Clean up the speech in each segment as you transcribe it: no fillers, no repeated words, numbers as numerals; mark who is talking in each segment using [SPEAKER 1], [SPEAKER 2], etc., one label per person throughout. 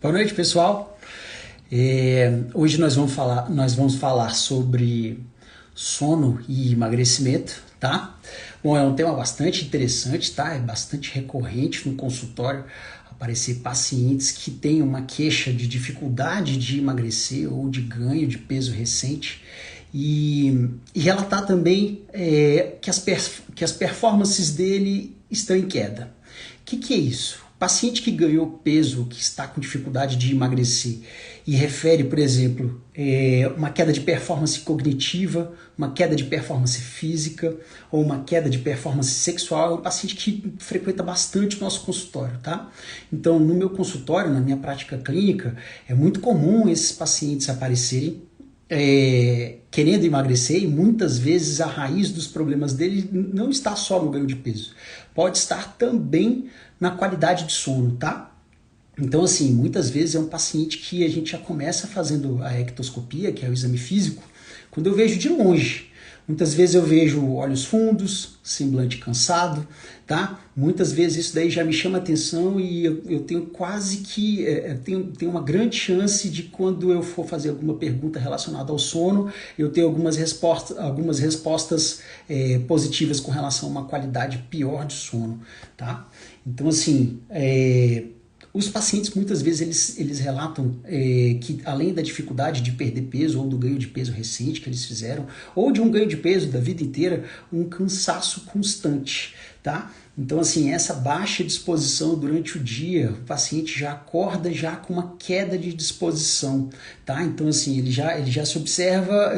[SPEAKER 1] Boa noite, pessoal. Hoje nós vamos falar sobre sono e emagrecimento, tá? Bom, é um tema bastante interessante, tá? É bastante recorrente no consultório aparecer pacientes que têm uma queixa de dificuldade de emagrecer ou de ganho de peso recente e relatar também que as performances dele estão em queda. O que é isso? Paciente que ganhou peso, que está com dificuldade de emagrecer e refere, por exemplo, uma queda de performance cognitiva, uma queda de performance física ou uma queda de performance sexual, é um paciente que frequenta bastante o nosso consultório, tá? Então, no meu consultório, na minha prática clínica, é muito comum esses pacientes aparecerem querendo emagrecer, e muitas vezes a raiz dos problemas dele não está só no ganho de peso, pode estar também na qualidade de sono, tá? Então, assim, muitas vezes é um paciente que a gente já começa fazendo a ectoscopia, que é o exame físico, quando eu vejo de longe. Muitas vezes eu vejo olhos fundos, semblante cansado, tá? Muitas vezes isso daí já me chama atenção e eu tenho quase que, tenho uma grande chance de quando eu for fazer alguma pergunta relacionada ao sono, eu ter algumas respostas positivas com relação a uma qualidade pior de sono, tá? Então, assim, os pacientes muitas vezes eles relatam que além da dificuldade de perder peso ou do ganho de peso recente que eles fizeram, ou de um ganho de peso da vida inteira, um cansaço constante, tá? Então, assim, essa baixa disposição durante o dia, o paciente já acorda já com uma queda de disposição, tá? Então, assim, ele já se observa,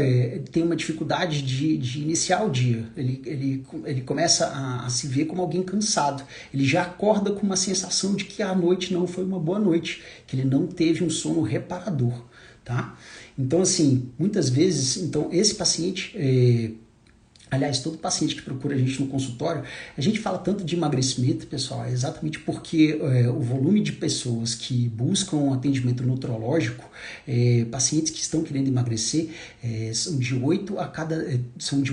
[SPEAKER 1] tem uma dificuldade de iniciar o dia, ele começa a se ver como alguém cansado, ele já acorda com uma sensação de que a noite não foi uma boa noite, que ele não teve um sono reparador, tá? Então, assim, muitas vezes, então, esse paciente... Aliás, todo paciente que procura a gente no consultório, a gente fala tanto de emagrecimento, pessoal, é exatamente porque o volume de pessoas que buscam um atendimento nutrológico, pacientes que estão querendo emagrecer, são de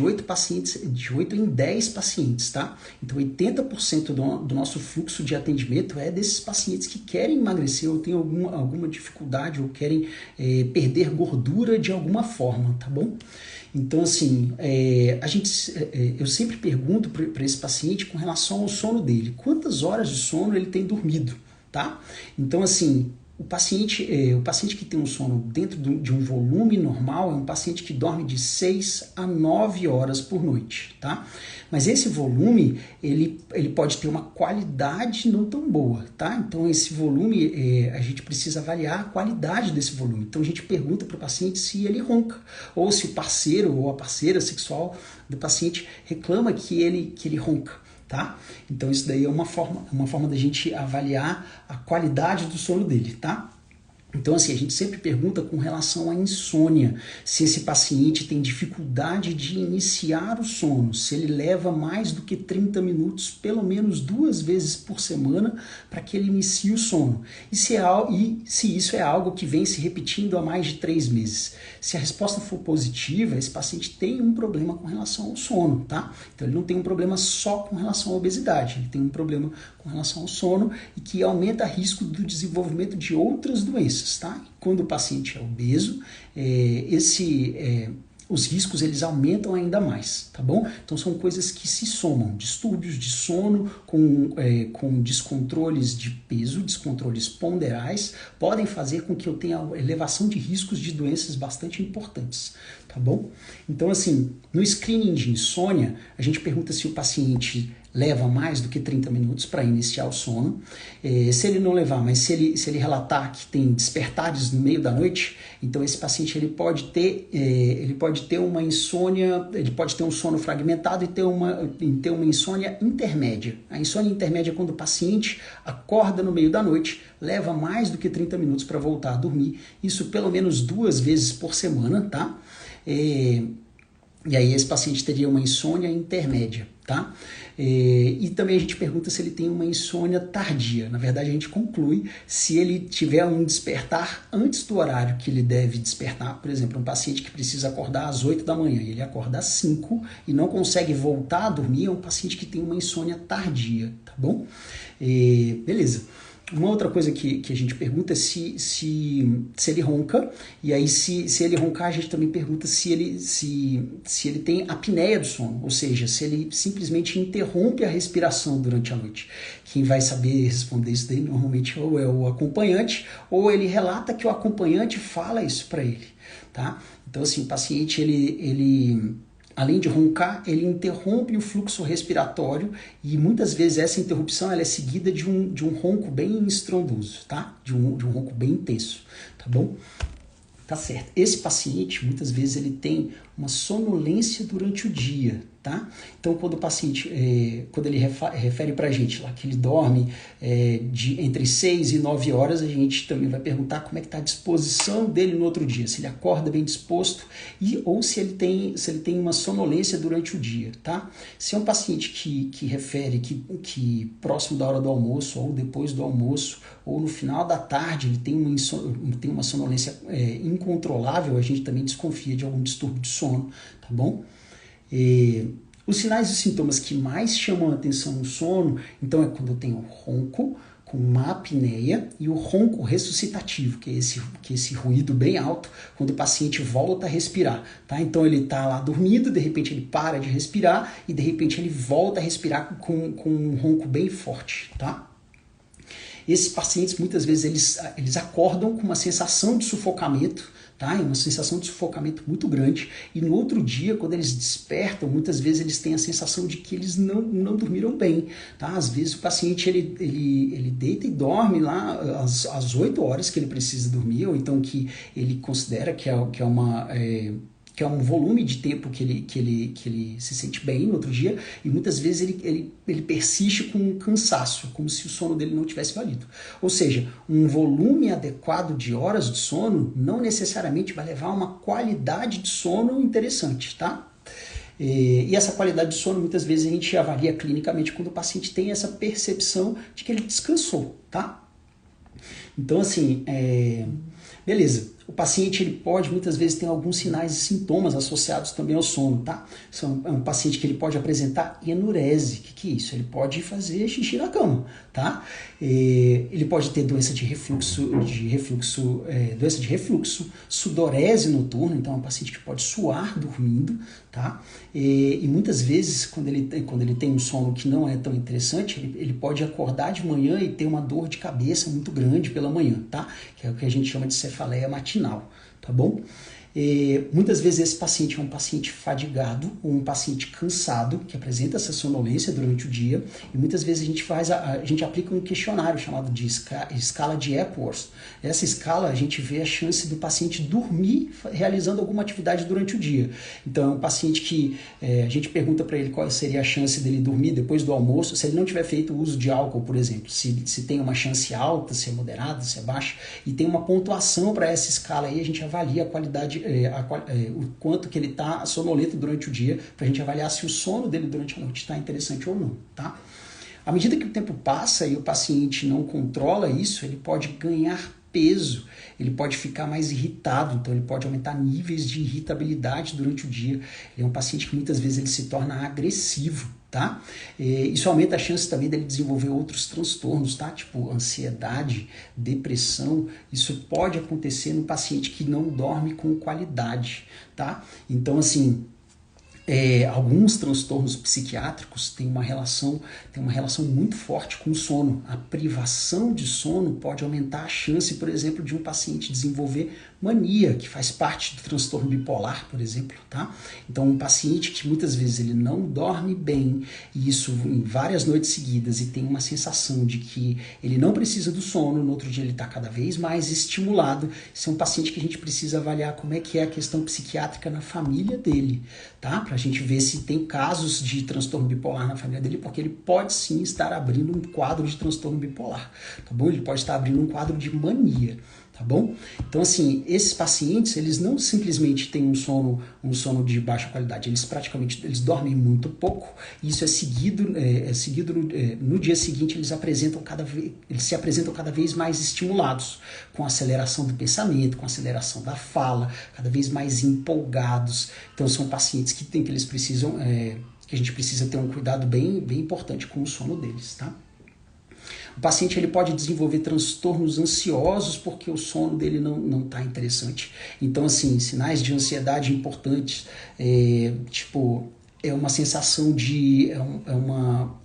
[SPEAKER 1] 8 pacientes, de 8 em 10 pacientes, tá? Então, 80% do nosso fluxo de atendimento é desses pacientes que querem emagrecer ou têm alguma dificuldade ou querem perder gordura de alguma forma, tá bom? Então, assim, eu sempre pergunto para esse paciente com relação ao sono dele. Quantas horas de sono ele tem dormido, tá? Então, assim, o paciente que tem um sono dentro de um volume normal é um paciente que dorme de 6 a 9 horas por noite, tá? Mas esse volume, ele pode ter uma qualidade não tão boa, tá? Então, esse volume, a gente precisa avaliar a qualidade desse volume. Então, a gente pergunta para o paciente se ele ronca, ou se o parceiro ou a parceira sexual do paciente reclama que ele ronca, tá? Então, isso daí é uma forma da gente avaliar a qualidade do sono dele, tá? Então, assim, a gente sempre pergunta com relação à insônia, se esse paciente tem dificuldade de iniciar o sono, se ele leva mais do que 30 minutos, pelo menos 2 vezes por semana, para que ele inicie o sono. E se isso é algo que vem se repetindo há mais de 3 meses. Se a resposta for positiva, esse paciente tem um problema com relação ao sono, tá? Então, ele não tem um problema só com relação à obesidade, ele tem um problema com relação ao sono e que aumenta o risco do desenvolvimento de outras doenças. Tá? Quando o paciente é obeso, os riscos eles aumentam ainda mais, tá bom? Então são coisas que se somam, distúrbios de sono com descontroles de peso, descontroles ponderais, podem fazer com que eu tenha elevação de riscos de doenças bastante importantes, tá bom? Então, assim, no screening de insônia, a gente pergunta se o paciente leva mais do que 30 minutos para iniciar o sono. Se ele não levar, mas se ele relatar que tem despertares no meio da noite, então esse paciente ele pode ter uma insônia, ele pode ter um sono fragmentado e ter uma insônia intermédia. A insônia intermédia é quando o paciente acorda no meio da noite, leva mais do que 30 minutos para voltar a dormir, isso pelo menos 2 vezes por semana, tá? E aí esse paciente teria uma insônia intermédia, tá? E também a gente pergunta se ele tem uma insônia tardia. Na verdade, a gente conclui se ele tiver um despertar antes do horário que ele deve despertar. Por exemplo, um paciente que precisa acordar às 8 da manhã e ele acorda às 5 e não consegue voltar a dormir, é um paciente que tem uma insônia tardia, tá bom? Beleza. Uma outra coisa que a gente pergunta é se ele ronca, e aí se ele roncar, a gente também pergunta se ele tem apneia do sono, ou seja, se ele simplesmente interrompe a respiração durante a noite. Quem vai saber responder isso daí normalmente ou é o acompanhante, ou ele relata que o acompanhante fala isso para ele, tá? Então assim, o paciente ele além de roncar, ele interrompe o fluxo respiratório e muitas vezes essa interrupção ela é seguida de um ronco bem estrondoso, tá? De um ronco bem intenso, tá bom? Tá certo. Esse paciente, muitas vezes, ele tem uma sonolência durante o dia, tá? Então, quando o paciente, quando ele refere pra gente lá que ele dorme entre 6 e 9 horas, a gente também vai perguntar como é que tá a disposição dele no outro dia, se ele acorda bem disposto ou se ele tem uma sonolência durante o dia, tá? Se é um paciente que refere que próximo da hora do almoço ou depois do almoço ou no final da tarde ele tem uma sonolência incontrolável, a gente também desconfia de algum distúrbio de sono, tá bom? Os sinais e sintomas que mais chamam a atenção no sono, então é quando eu tenho ronco, com uma apneia e o ronco ressuscitativo, que é esse ruído bem alto, quando o paciente volta a respirar, tá? Então ele está lá dormindo, de repente ele para de respirar e de repente ele volta a respirar com um ronco bem forte, tá? Esses pacientes, muitas vezes, eles acordam com uma sensação de sufocamento, tá? É uma sensação de sufocamento muito grande, e no outro dia, quando eles despertam, muitas vezes eles têm a sensação de que eles não dormiram bem, tá? Às vezes o paciente, ele deita e dorme lá às 8 horas que ele precisa dormir, ou então que ele considera que é um volume de tempo que ele se sente bem no outro dia, e muitas vezes ele persiste com um cansaço, como se o sono dele não tivesse valido. Ou seja, um volume adequado de horas de sono não necessariamente vai levar a uma qualidade de sono interessante, tá? E essa qualidade de sono, muitas vezes, a gente avalia clinicamente quando o paciente tem essa percepção de que ele descansou, tá? Então, assim, beleza. O paciente ele pode, muitas vezes, ter alguns sinais e sintomas associados também ao sono, tá? É um paciente que ele pode apresentar enurese. O que é isso? Ele pode fazer xixi na cama, tá? Ele pode ter doença de refluxo, sudorese noturna, então é um paciente que pode suar dormindo, tá? E muitas vezes, quando ele tem um sono que não é tão interessante, ele pode acordar de manhã e ter uma dor de cabeça muito grande pela manhã, tá? Que é o que a gente chama de cefaleia matinal, tá bom? Muitas vezes esse paciente é um paciente fadigado ou um paciente cansado que apresenta essa sonolência durante o dia, e muitas vezes a gente aplica um questionário chamado de escala de Epworth. Essa escala a gente vê a chance do paciente dormir realizando alguma atividade durante o dia. Então é um paciente que a gente pergunta para ele qual seria a chance dele dormir depois do almoço, se ele não tiver feito uso de álcool, por exemplo, se tem uma chance alta, se é moderada, se é baixa, e tem uma pontuação para essa escala aí, a gente avalia a qualidade, o quanto que ele está sonolento durante o dia, para a gente avaliar se o sono dele durante a noite está interessante ou não, tá? À medida que o tempo passa e o paciente não controla isso, ele pode ganhar peso, ele pode ficar mais irritado, então ele pode aumentar níveis de irritabilidade durante o dia. Ele é um paciente que muitas vezes ele se torna agressivo, tá? Isso aumenta a chance também dele desenvolver outros transtornos, tá? Tipo ansiedade, depressão. Isso pode acontecer no paciente que não dorme com qualidade, tá? Então, assim, alguns transtornos psiquiátricos têm uma relação muito forte com o sono. A privação de sono pode aumentar a chance, por exemplo, de um paciente desenvolver mania, que faz parte do transtorno bipolar, por exemplo, tá? Então, um paciente que muitas vezes ele não dorme bem, e isso em várias noites seguidas, e tem uma sensação de que ele não precisa do sono, no outro dia ele está cada vez mais estimulado, esse é um paciente que a gente precisa avaliar como é que é a questão psiquiátrica na família dele, tá? Pra gente ver se tem casos de transtorno bipolar na família dele, porque ele pode sim estar abrindo um quadro de transtorno bipolar, tá bom? Ele pode estar abrindo um quadro de mania, tá bom? Então, assim, esses pacientes, eles não simplesmente têm um sono de baixa qualidade, eles dormem muito pouco, e isso é seguido no dia seguinte, eles se apresentam cada vez mais estimulados, com aceleração do pensamento, com aceleração da fala, cada vez mais empolgados. Então, são pacientes que eles precisam, que a gente precisa ter um cuidado bem, bem importante com o sono deles, tá? O paciente ele pode desenvolver transtornos ansiosos porque o sono dele não está interessante. Então, assim, sinais de ansiedade importantes, tipo, é uma sensação de,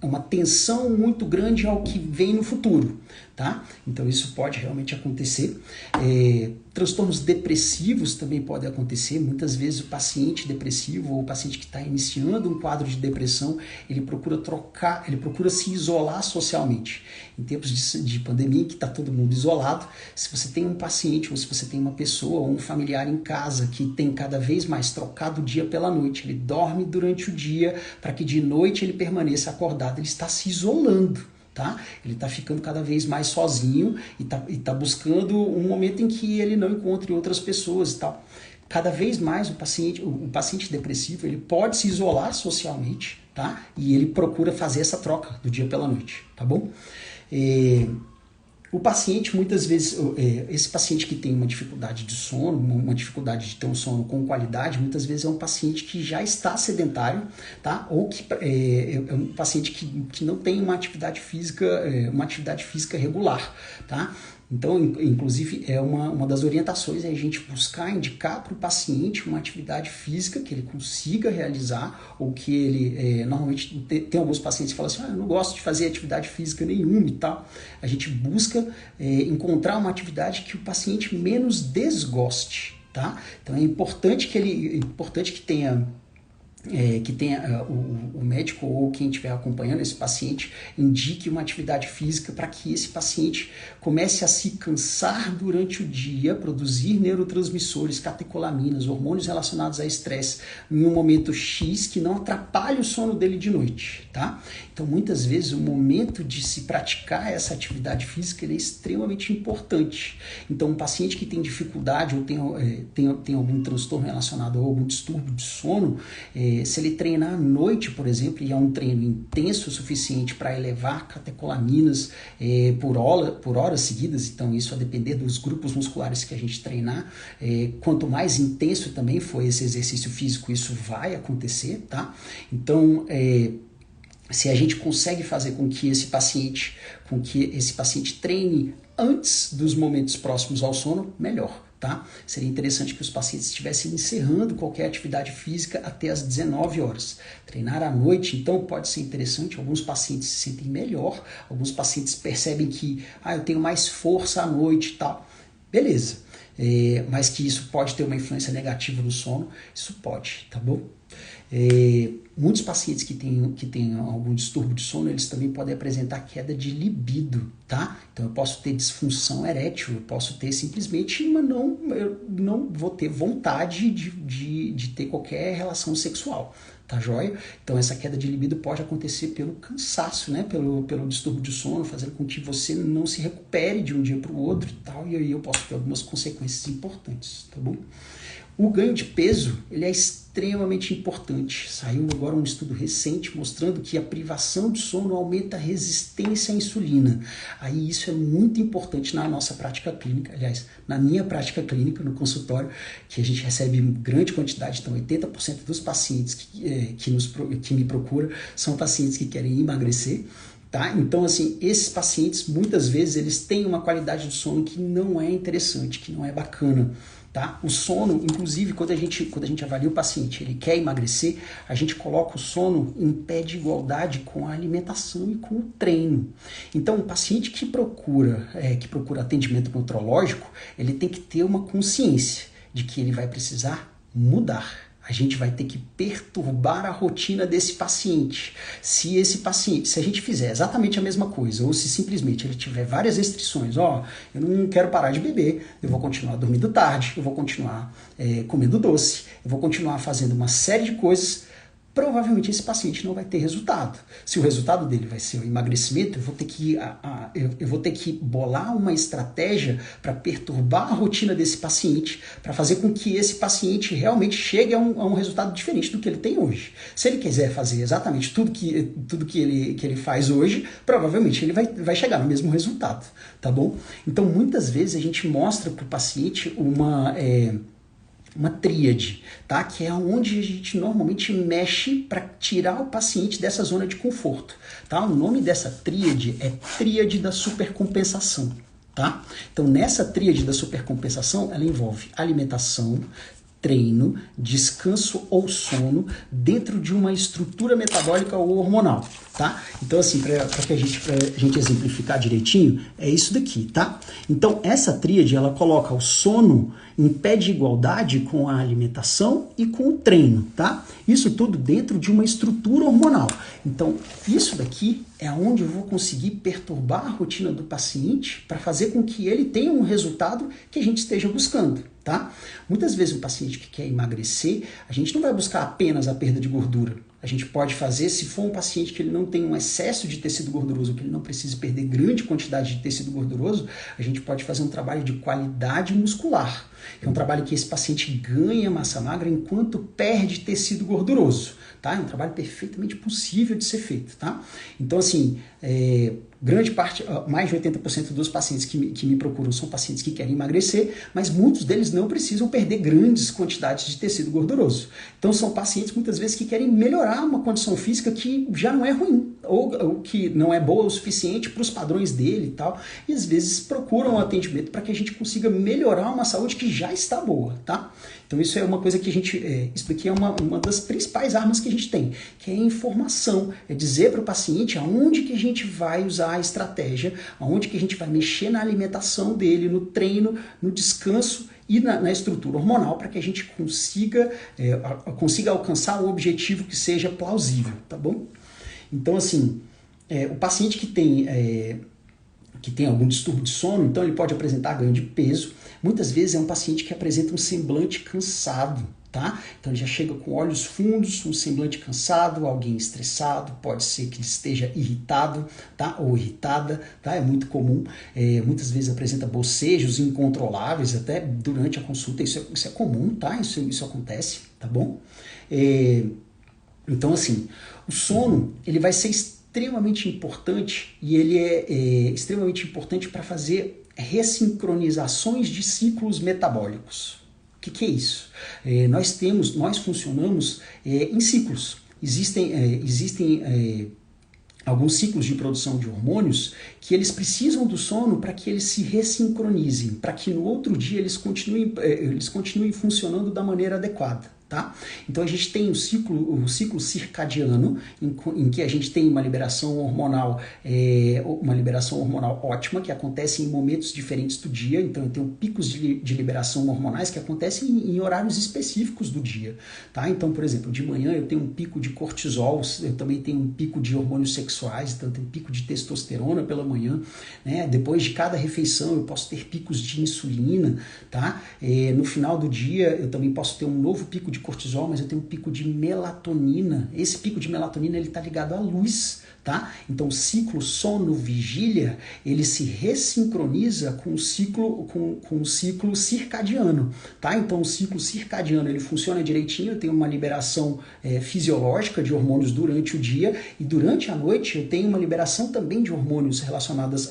[SPEAKER 1] uma tensão muito grande ao que vem no futuro, tá? Então isso pode realmente acontecer. Transtornos depressivos também podem acontecer. Muitas vezes o paciente depressivo ou o paciente que está iniciando um quadro de depressão, ele procura se isolar socialmente. Em tempos de pandemia, que está todo mundo isolado, se você tem um paciente ou se você tem uma pessoa ou um familiar em casa que tem cada vez mais trocado o dia pela noite, ele dorme durante o dia para que de noite ele permaneça acordado, ele está se isolando. Tá? Ele está ficando cada vez mais sozinho e tá buscando um momento em que ele não encontre outras pessoas e tal. Cada vez mais o paciente depressivo ele pode se isolar socialmente, tá? E ele procura fazer essa troca do dia pela noite, tá bom? O paciente, muitas vezes, esse paciente que tem uma dificuldade de sono, uma dificuldade de ter um sono com qualidade, muitas vezes é um paciente que já está sedentário, tá? Ou que é um paciente que não tem uma atividade física regular, tá? Então, inclusive, é uma das orientações é a gente buscar indicar para o paciente uma atividade física que ele consiga realizar, ou que ele, normalmente, tem alguns pacientes que falam assim, eu não gosto de fazer atividade física nenhuma e tal. A gente busca encontrar uma atividade que o paciente menos desgoste, tá? Então, é importante que tenha o médico ou quem estiver acompanhando esse paciente indique uma atividade física para que esse paciente comece a se cansar durante o dia, produzir neurotransmissores, catecolaminas, hormônios relacionados a estresse em um momento X que não atrapalhe o sono dele de noite, tá? Então, muitas vezes, o momento de se praticar essa atividade física ele é extremamente importante. Então, um paciente que tem dificuldade ou tem algum transtorno relacionado a algum distúrbio de sono, se ele treinar à noite, por exemplo, e é um treino intenso o suficiente para elevar catecolaminas por horas seguidas, então isso a depender dos grupos musculares que a gente treinar, quanto mais intenso também for esse exercício físico, isso vai acontecer, tá? Então, se a gente consegue fazer com que esse paciente treine antes dos momentos próximos ao sono, melhor. Tá? Seria interessante que os pacientes estivessem encerrando qualquer atividade física até as 19 horas. Treinar à noite, então, pode ser interessante. Alguns pacientes se sentem melhor, alguns pacientes percebem que eu tenho mais força à noite e tal. Beleza, mas que isso pode ter uma influência negativa no sono, isso pode, tá bom? Muitos pacientes que têm algum distúrbio de sono, eles também podem apresentar queda de libido, tá? Então eu posso ter disfunção erétil, eu posso ter simplesmente, eu não vou ter vontade de ter qualquer relação sexual, tá joia? Então essa queda de libido pode acontecer pelo cansaço, né? Pelo distúrbio de sono, fazendo com que você não se recupere de um dia para o outro e tal, e aí eu posso ter algumas consequências importantes, tá bom? O ganho de peso, ele é extremamente importante. Saiu agora um estudo recente mostrando que a privação de sono aumenta a resistência à insulina. Aí isso é muito importante na nossa prática clínica, aliás, na minha prática clínica, no consultório, que a gente recebe grande quantidade, então 80% dos pacientes que me procuram são pacientes que querem emagrecer. Tá? Então, assim, esses pacientes, muitas vezes, eles têm uma qualidade de sono que não é interessante, que não é bacana. Tá? O sono, inclusive, quando a gente avalia o paciente, ele quer emagrecer, a gente coloca o sono em pé de igualdade com a alimentação e com o treino. Então, o paciente que procura atendimento nutrológico, ele tem que ter uma consciência de que ele vai precisar mudar. A gente vai ter que perturbar a rotina desse paciente. Se a gente fizer exatamente a mesma coisa, ou se simplesmente ele tiver várias restrições, eu não quero parar de beber, eu vou continuar dormindo tarde, eu vou continuar comendo doce, eu vou continuar fazendo uma série de coisas, provavelmente esse paciente não vai ter resultado. Se o resultado dele vai ser o emagrecimento, eu vou ter que bolar uma estratégia para perturbar a rotina desse paciente, para fazer com que esse paciente realmente chegue a um resultado diferente do que ele tem hoje. Se ele quiser fazer exatamente tudo que ele faz hoje, provavelmente ele vai chegar no mesmo resultado, tá bom? Então, muitas vezes a gente mostra para o paciente uma tríade, tá? Que é onde a gente normalmente mexe para tirar o paciente dessa zona de conforto, tá? O nome dessa tríade é tríade da supercompensação, tá? Então, nessa tríade da supercompensação, ela envolve alimentação, treino, descanso ou sono dentro de uma estrutura metabólica ou hormonal, tá? Então, assim, para a gente exemplificar direitinho, é isso daqui, tá? Então, essa tríade, ela coloca o sono em pé de igualdade com a alimentação e com o treino, tá? Isso tudo dentro de uma estrutura hormonal. Então, isso daqui é onde eu vou conseguir perturbar a rotina do paciente para fazer com que ele tenha um resultado que a gente esteja buscando, tá? Muitas vezes um paciente que quer emagrecer, a gente não vai buscar apenas a perda de gordura. A gente pode fazer, se for um paciente que ele não tem um excesso de tecido gorduroso, que ele não precise perder grande quantidade de tecido gorduroso, a gente pode fazer um trabalho de qualidade muscular, que é um trabalho que esse paciente ganha massa magra enquanto perde tecido gorduroso, tá? É um trabalho perfeitamente possível de ser feito, tá? Então, assim, grande parte, mais de 80% dos pacientes que me procuram são pacientes que querem emagrecer, mas muitos deles não precisam perder grandes quantidades de tecido gorduroso. Então, são pacientes, muitas vezes, que querem melhorar uma condição física que já não é ruim, ou que não é boa o suficiente para os padrões dele e tal, e às vezes procuram um atendimento para que a gente consiga melhorar uma saúde que já está boa, tá? Então isso é uma coisa que a gente expliquei, é uma das principais armas que a gente tem, que é a informação, é dizer para o paciente aonde que a gente vai usar a estratégia, aonde que a gente vai mexer na alimentação dele, no treino, no descanso e na estrutura hormonal para que a gente consiga alcançar um objetivo que seja plausível, tá bom? Então, assim, o paciente que tem algum distúrbio de sono, então ele pode apresentar ganho de peso. Muitas vezes é um paciente que apresenta um semblante cansado, tá? Então ele já chega com olhos fundos, um semblante cansado, alguém estressado, pode ser que ele esteja irritado, tá? Ou irritada, tá? É muito comum. Muitas vezes apresenta bocejos incontroláveis, até durante a consulta, isso é comum, tá? Isso acontece, tá bom? Então, assim, o sono, ele vai ser extremamente importante e ele é extremamente importante para fazer ressincronizações de ciclos metabólicos. O que é isso? Nós funcionamos em ciclos. Existem alguns ciclos de produção de hormônios que eles precisam do sono para que eles se ressincronizem, para que no outro dia eles continuem funcionando da maneira adequada. Tá? Então a gente tem o ciclo circadiano, em que a gente tem uma liberação hormonal ótima, que acontece em momentos diferentes do dia. Então eu tenho picos de liberação hormonais que acontecem em horários específicos do dia. Tá? Então, por exemplo, de manhã eu tenho um pico de cortisol, eu também tenho um pico de hormônios sexuais, então eu tenho um pico de testosterona pela manhã. Né? Depois de cada refeição eu posso ter picos de insulina. Tá? No final do dia eu também posso ter um novo pico de cortisol, mas eu tenho um pico de melatonina. Esse pico de melatonina ele está ligado à luz, tá? Então o ciclo sono-vigília ele se ressincroniza com o ciclo circadiano, tá? Então o ciclo circadiano ele funciona direitinho, eu tenho uma liberação fisiológica de hormônios durante o dia e durante a noite eu tenho uma liberação também de hormônios relacionadas.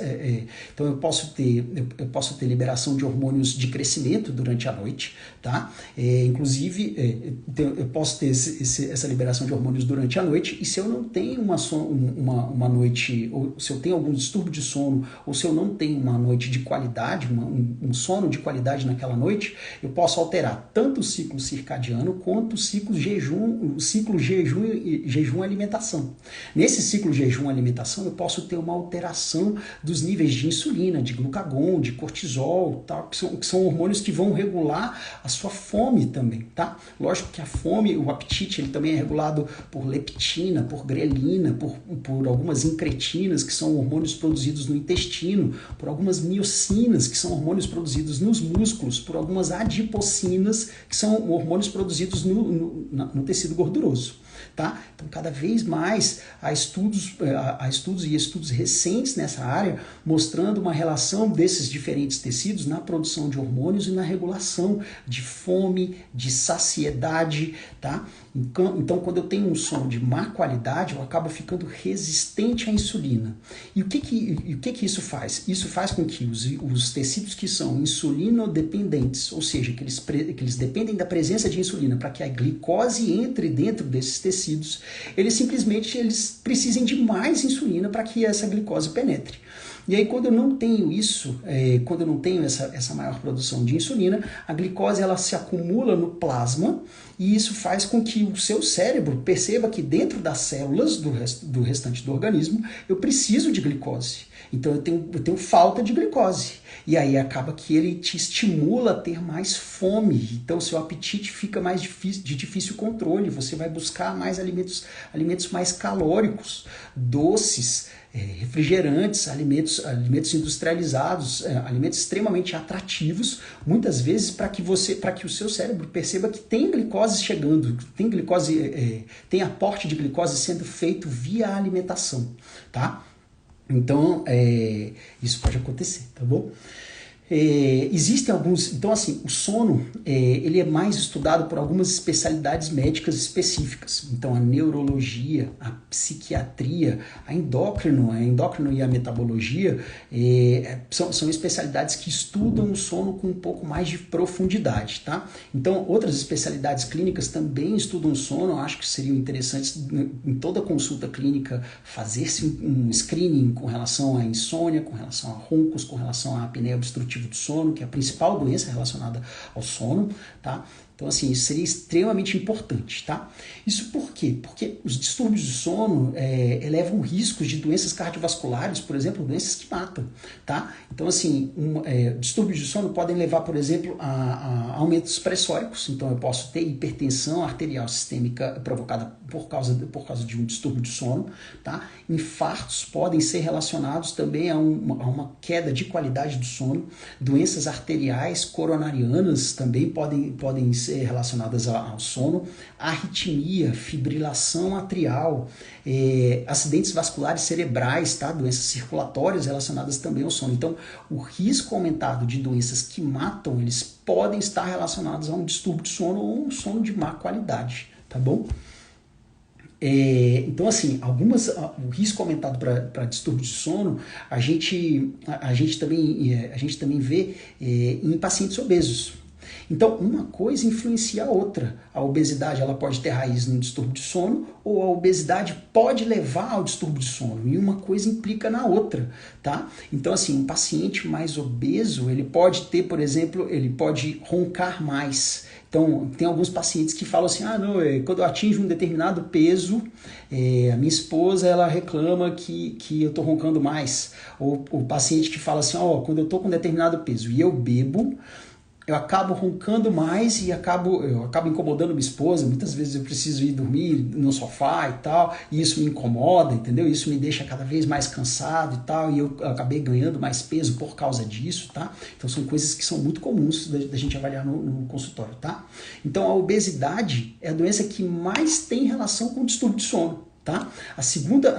[SPEAKER 1] Então eu posso ter liberação de hormônios de crescimento durante a noite, tá? Inclusive eu posso ter essa liberação de hormônios durante a noite, e se eu não tenho uma noite, ou se eu tenho algum distúrbio de sono, ou se eu não tenho uma noite de qualidade, um sono de qualidade naquela noite, eu posso alterar tanto o ciclo circadiano quanto o ciclo jejum e alimentação. Nesse ciclo jejum e alimentação, eu posso ter uma alteração dos níveis de insulina, de glucagon, de cortisol, tal, que são hormônios que vão regular a sua fome também, tá? Lógico que a fome, o apetite, ele também é regulado por leptina, por grelina, por algumas incretinas, que são hormônios produzidos no intestino, por algumas miocinas, que são hormônios produzidos nos músculos, por algumas adipocinas, que são hormônios produzidos no tecido gorduroso. Tá? Então, cada vez mais há estudos recentes nessa área mostrando uma relação desses diferentes tecidos na produção de hormônios e na regulação de fome, de saciedade. Tá? Então, quando eu tenho um sono de má qualidade, eu acabo ficando resistente à insulina. E o que isso faz? Isso faz com que os tecidos que são insulinodependentes, ou seja, que eles dependem da presença de insulina para que a glicose entre dentro desses tecidos, eles precisem de mais insulina para que essa glicose penetre. E aí, quando eu não tenho isso, quando eu não tenho essa maior produção de insulina, a glicose ela se acumula no plasma e isso faz com que o seu cérebro perceba que dentro das células do restante do organismo eu preciso de glicose. Então eu tenho falta de glicose. E aí acaba que ele te estimula a ter mais fome. Então seu apetite fica mais de difícil controle. Você vai buscar mais alimentos mais calóricos, doces, refrigerantes, alimentos industrializados, alimentos extremamente atrativos, muitas vezes para que o seu cérebro perceba que tem glicose chegando, tem aporte de glicose sendo feito via alimentação, tá? Então, isso pode acontecer, tá bom? Existem alguns... Então, assim, o sono, ele é mais estudado por algumas especialidades médicas específicas. Então, a neurologia, a psiquiatria, a endócrino e a metabologia são especialidades que estudam o sono com um pouco mais de profundidade, tá? Então, outras especialidades clínicas também estudam o sono. Eu acho que seriam interessantes, em toda consulta clínica, fazer-se um screening com relação à insônia, com relação a roncos, com relação à apneia obstrutiva do sono, que é a principal doença relacionada ao sono, tá? Então, assim, isso seria extremamente importante, tá? Isso por quê? Porque os distúrbios do sono elevam riscos de doenças cardiovasculares, por exemplo, doenças que matam, tá? Então, assim, distúrbios do sono podem levar, por exemplo, a aumentos pressóricos. Então, eu posso ter hipertensão arterial sistêmica provocada por causa de um distúrbio do sono, tá? Infartos podem ser relacionados também a uma queda de qualidade do sono. Doenças arteriais coronarianas também podem ser relacionadas ao sono, arritmia, fibrilação atrial, acidentes vasculares cerebrais, tá? Doenças circulatórias relacionadas também ao sono. Então, o risco aumentado de doenças que matam, eles podem estar relacionados a um distúrbio de sono ou um sono de má qualidade, tá bom? Então, assim, o risco aumentado para distúrbios de sono, a gente também vê em pacientes obesos. Então, uma coisa influencia a outra. A obesidade ela pode ter raiz no distúrbio de sono ou a obesidade pode levar ao distúrbio de sono. E uma coisa implica na outra, tá? Então, assim, um paciente mais obeso, ele pode ter, por exemplo, ele pode roncar mais. Então, tem alguns pacientes que falam assim, quando eu atinjo um determinado peso, a minha esposa, ela reclama que eu estou roncando mais. Ou o paciente que fala assim, quando eu estou com um determinado peso e eu bebo, eu acabo roncando mais e eu acabo incomodando minha esposa. Muitas vezes eu preciso ir dormir no sofá e tal, e isso me incomoda, entendeu? Isso me deixa cada vez mais cansado e tal, e eu acabei ganhando mais peso por causa disso, tá? Então são coisas que são muito comuns da gente avaliar no consultório, tá? Então a obesidade é a doença que mais tem relação com o distúrbio de sono. Tá? A segunda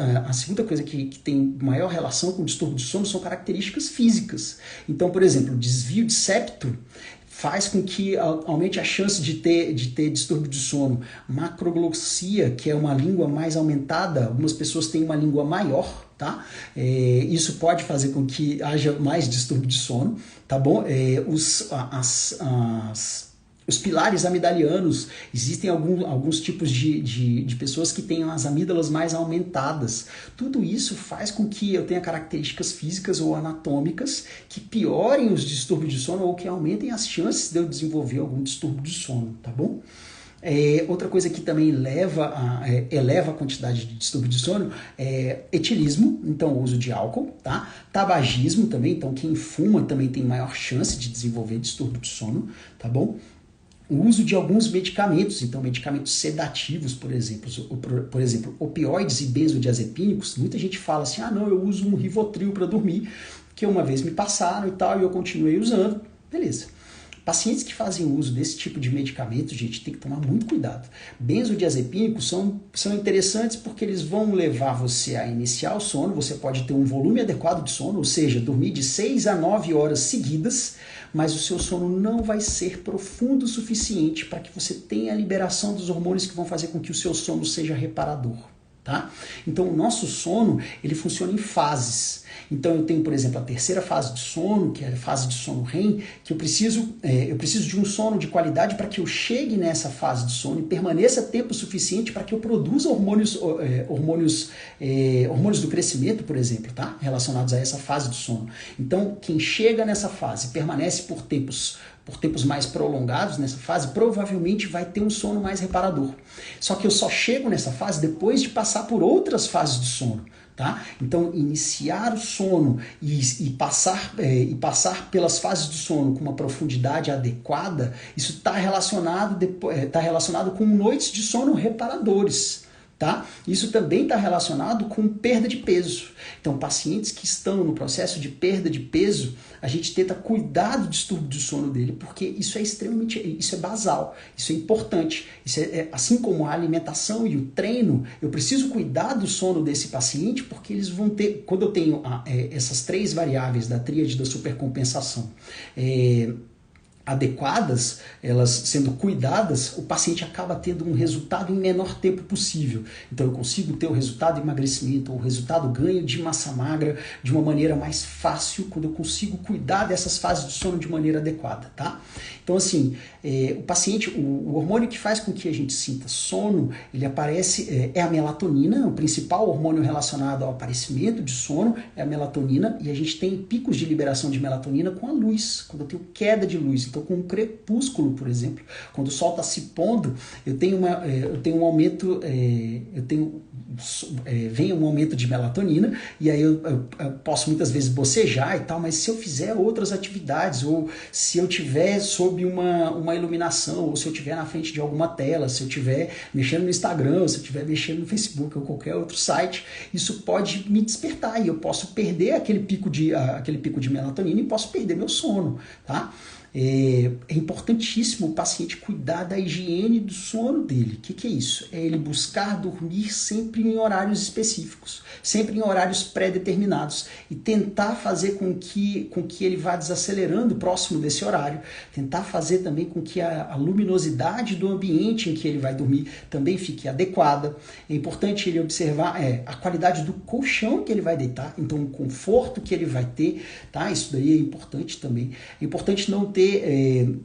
[SPEAKER 1] coisa que tem maior relação com o distúrbio de sono são características físicas. Então, por exemplo, o desvio de septo faz com que aumente a chance de ter distúrbio de sono. Macroglossia, que é uma língua mais aumentada, algumas pessoas têm uma língua maior, tá? Isso pode fazer com que haja mais distúrbio de sono, tá bom? Os pilares amidalianos, existem alguns tipos de pessoas que têm as amígdalas mais aumentadas. Tudo isso faz com que eu tenha características físicas ou anatômicas que piorem os distúrbios de sono ou que aumentem as chances de eu desenvolver algum distúrbio de sono, tá bom? Outra coisa que também eleva a quantidade de distúrbio de sono é etilismo, então o uso de álcool, tá? Tabagismo também, então quem fuma também tem maior chance de desenvolver distúrbio de sono, tá bom? O uso de alguns medicamentos, então medicamentos sedativos, por exemplo, opioides e benzodiazepínicos. Muita gente fala assim, eu uso um Rivotril para dormir, que uma vez me passaram e tal, e eu continuei usando. Beleza. Pacientes que fazem uso desse tipo de medicamento, gente, tem que tomar muito cuidado. Benzodiazepínicos são interessantes porque eles vão levar você a iniciar o sono, você pode ter um volume adequado de sono, ou seja, dormir de 6 a 9 horas seguidas, mas o seu sono não vai ser profundo o suficiente para que você tenha a liberação dos hormônios que vão fazer com que o seu sono seja reparador. tá? Então o nosso sono, ele funciona em fases. Então eu tenho, por exemplo, a terceira fase de sono, que é a fase de sono REM, que eu preciso de um sono de qualidade para que eu chegue nessa fase de sono e permaneça tempo suficiente para que eu produza hormônios do crescimento, por exemplo, tá? Relacionados a essa fase de sono. Então quem chega nessa fase permanece por tempos mais prolongados nessa fase, provavelmente vai ter um sono mais reparador. Só que eu só chego nessa fase depois de passar por outras fases de sono. Tá? Então, iniciar o sono e passar pelas fases do sono com uma profundidade adequada, isso está relacionado com noites de sono reparadores. Tá? Isso também está relacionado com perda de peso. Então, pacientes que estão no processo de perda de peso, a gente tenta cuidar do distúrbio do sono dele, porque isso é basal, isso é importante. Assim como a alimentação e o treino, eu preciso cuidar do sono desse paciente, porque eles vão ter, quando eu tenho essas três variáveis da tríade da supercompensação, adequadas, elas sendo cuidadas, o paciente acaba tendo um resultado em menor tempo possível. Então eu consigo ter o resultado de emagrecimento ou o resultado ganho de massa magra de uma maneira mais fácil quando eu consigo cuidar dessas fases de sono de maneira adequada, tá? Então assim, o paciente, o hormônio que faz com que a gente sinta sono, ele aparece, é a melatonina, o principal hormônio relacionado ao aparecimento de sono é a melatonina, e a gente tem picos de liberação de melatonina com a luz, quando eu tenho queda de luz. Então, com o crepúsculo, por exemplo, quando o sol está se pondo, vem um aumento de melatonina, e aí eu posso muitas vezes bocejar e tal, mas se eu fizer outras atividades, ou se eu tiver sob uma iluminação, ou se eu estiver na frente de alguma tela, se eu estiver mexendo no Instagram, ou se eu estiver mexendo no Facebook ou qualquer outro site, isso pode me despertar e eu posso perder aquele pico de melatonina e posso perder meu sono, tá? É importantíssimo o paciente cuidar da higiene do sono dele. O que é isso? É ele buscar dormir sempre em horários específicos, sempre em horários pré-determinados, e tentar fazer com que ele vá desacelerando próximo desse horário, tentar fazer também com que a luminosidade do ambiente em que ele vai dormir também fique adequada. É importante ele observar a qualidade do colchão que ele vai deitar, então o conforto que ele vai ter, tá? Isso daí é importante também. É importante não ter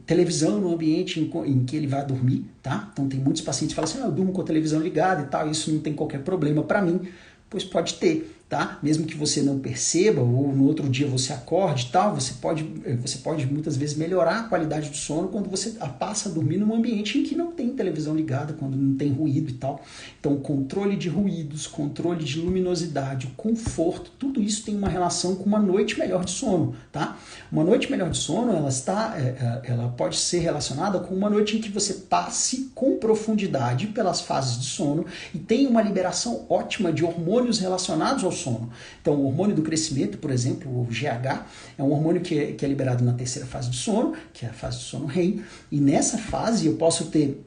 [SPEAKER 1] televisão no ambiente em que ele vai dormir, tá? Então tem muitos pacientes que falam assim, eu durmo com a televisão ligada e tal, isso não tem qualquer problema para mim. Pois pode ter, tá? Mesmo que você não perceba, ou no outro dia você acorde e tal, você pode muitas vezes melhorar a qualidade do sono quando você passa a dormir num ambiente em que não tem televisão ligada, quando não tem ruído e tal. Então, controle de ruídos, controle de luminosidade, o conforto, tudo isso tem uma relação com uma noite melhor de sono, tá? Uma noite melhor de sono, ela pode ser relacionada com uma noite em que você passe com profundidade pelas fases de sono e tenha uma liberação ótima de hormônios relacionados ao sono. Então, o hormônio do crescimento, por exemplo, o GH, é um hormônio que é liberado na terceira fase de sono, que é a fase de sono REM, e nessa fase eu posso ter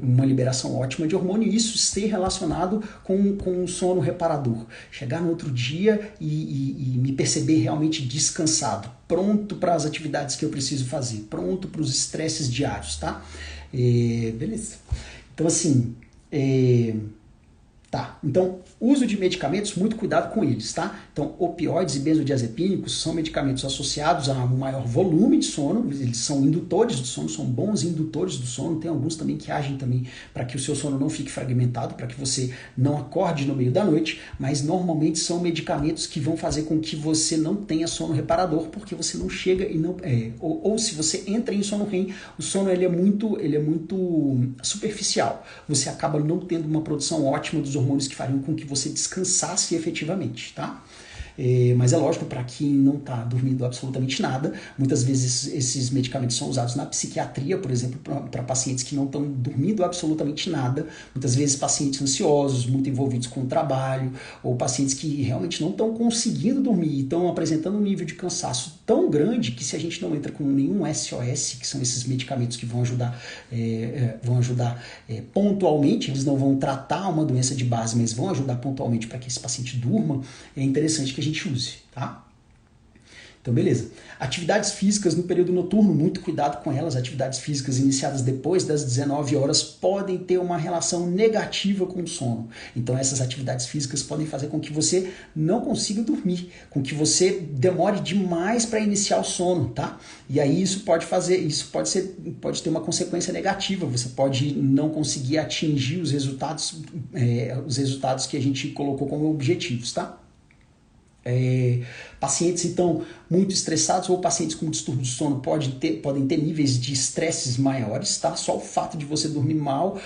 [SPEAKER 1] uma liberação ótima de hormônio, e isso ser relacionado com um sono reparador. Chegar no outro dia e me perceber realmente descansado, pronto para as atividades que eu preciso fazer, pronto para os estresses diários, tá? Beleza. Então, assim... Tá, então, uso de medicamentos, muito cuidado com eles, tá? Então, opioides e benzodiazepínicos são medicamentos associados a um maior volume de sono, eles são indutores do sono, são bons indutores do sono, tem alguns também que agem também para que o seu sono não fique fragmentado, para que você não acorde no meio da noite, mas normalmente são medicamentos que vão fazer com que você não tenha sono reparador, porque você não chega e não... ou se você entra em sono REM, o sono ele é muito superficial, você acaba não tendo uma produção ótima dos hormônios que fariam com que você descansasse efetivamente, tá? Mas é lógico, para quem não está dormindo absolutamente nada, muitas vezes esses medicamentos são usados na psiquiatria, por exemplo, para pacientes que não estão dormindo absolutamente nada, muitas vezes pacientes ansiosos, muito envolvidos com o trabalho, ou pacientes que realmente não estão conseguindo dormir e estão apresentando um nível de cansaço tão grande que se a gente não entra com nenhum SOS, que são esses medicamentos que vão ajudar pontualmente, eles não vão tratar uma doença de base, mas vão ajudar pontualmente para que esse paciente durma, é interessante que a gente use, tá? Então, beleza. Atividades físicas no período noturno, muito cuidado com elas. Atividades físicas iniciadas depois das 19 horas podem ter uma relação negativa com o sono. Então, essas atividades físicas podem fazer com que você não consiga dormir, com que você demore demais para iniciar o sono, tá? E aí isso pode ter uma consequência negativa. Você pode não conseguir atingir os resultados que a gente colocou como objetivos, tá? Pacientes, então, muito estressados ou pacientes com distúrbio de sono podem ter níveis de estresses maiores, tá? Só o fato de você dormir mal,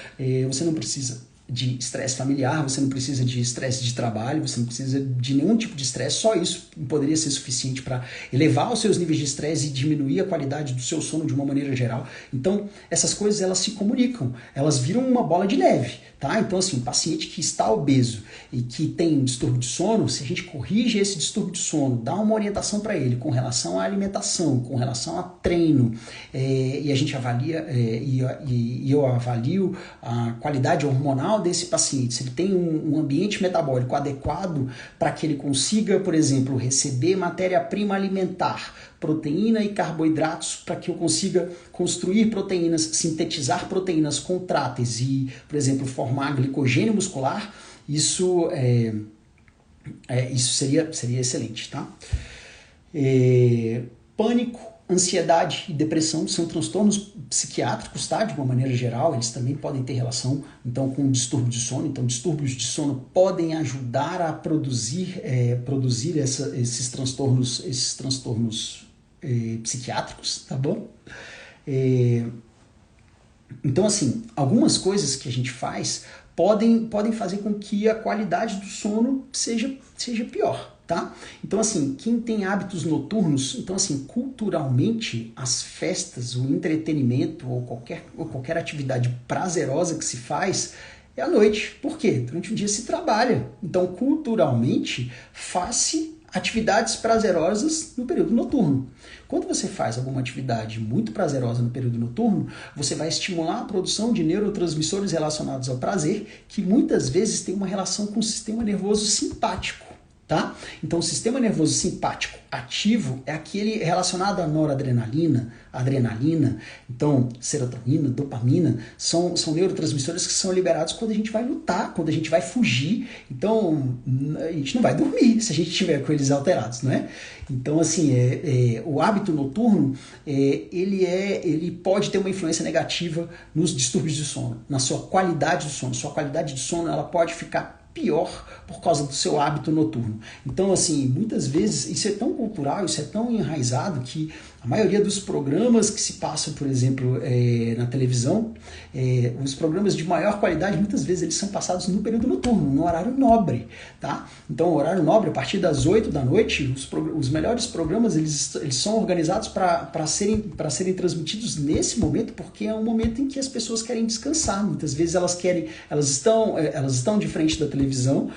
[SPEAKER 1] você não precisa de estresse familiar, você não precisa de estresse de trabalho, você não precisa de nenhum tipo de estresse, só isso poderia ser suficiente para elevar os seus níveis de estresse e diminuir a qualidade do seu sono de uma maneira geral. Então, essas coisas, elas se comunicam, elas viram uma bola de neve, tá? Então, assim, um paciente que está obeso e que tem um distúrbio de sono, se a gente corrige esse distúrbio de sono, dá uma orientação para ele com relação à alimentação, com relação a treino, e a gente avalia, e eu avalio a qualidade hormonal desse paciente, se ele tem um ambiente metabólico adequado para que ele consiga, por exemplo, receber matéria-prima alimentar, proteína e carboidratos, para que eu consiga construir proteínas, sintetizar proteínas contráteis e, por exemplo, formar glicogênio muscular, isso seria excelente, tá? Pânico, ansiedade e depressão são transtornos psiquiátricos, tá? De uma maneira geral, eles também podem ter relação, então, com distúrbio de sono. Então, distúrbios de sono podem ajudar a produzir esses transtornos psiquiátricos, tá bom? Então, assim, algumas coisas que a gente faz podem fazer com que a qualidade do sono seja pior, tá? Então, assim, quem tem hábitos noturnos, então, assim, culturalmente, as festas, o entretenimento ou qualquer atividade prazerosa que se faz é à noite. Por quê? Durante o dia se trabalha. Então, culturalmente, faz-se atividades prazerosas no período noturno. Quando você faz alguma atividade muito prazerosa no período noturno, você vai estimular a produção de neurotransmissores relacionados ao prazer, que muitas vezes tem uma relação com o sistema nervoso simpático, tá? Então, o sistema nervoso simpático ativo é aquele relacionado à noradrenalina, adrenalina, então serotonina, dopamina, são neurotransmissores que são liberados quando a gente vai lutar, quando a gente vai fugir. Então, a gente não vai dormir se a gente estiver com eles alterados, não é? Então, assim, o hábito noturno, ele pode ter uma influência negativa nos distúrbios de sono, na sua qualidade de sono. Sua qualidade de sono, ela pode ficar pior por causa do seu hábito noturno. Então, assim, muitas vezes isso é tão cultural, isso é tão enraizado que a maioria dos programas que se passam, por exemplo, na televisão, os programas de maior qualidade, muitas vezes eles são passados no período noturno, no horário nobre, tá? Então, o horário nobre, a partir das 8 da noite, os melhores programas, eles são organizados para serem transmitidos nesse momento, porque é um momento em que as pessoas querem descansar. Muitas vezes elas estão de frente da televisão,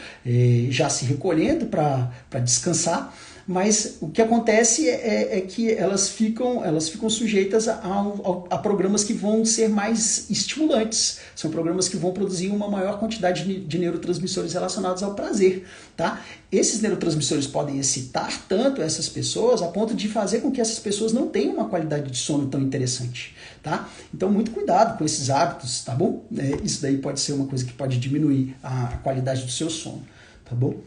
[SPEAKER 1] já se recolhendo para descansar, mas o que acontece é que elas ficam sujeitas a programas que vão ser mais estimulantes, são programas que vão produzir uma maior quantidade de neurotransmissores relacionados ao prazer, tá? Esses neurotransmissores podem excitar tanto essas pessoas a ponto de fazer com que essas pessoas não tenham uma qualidade de sono tão interessante, tá? Então, muito cuidado com esses hábitos, tá bom? Isso daí pode ser uma coisa que pode diminuir a qualidade do seu sono, tá bom?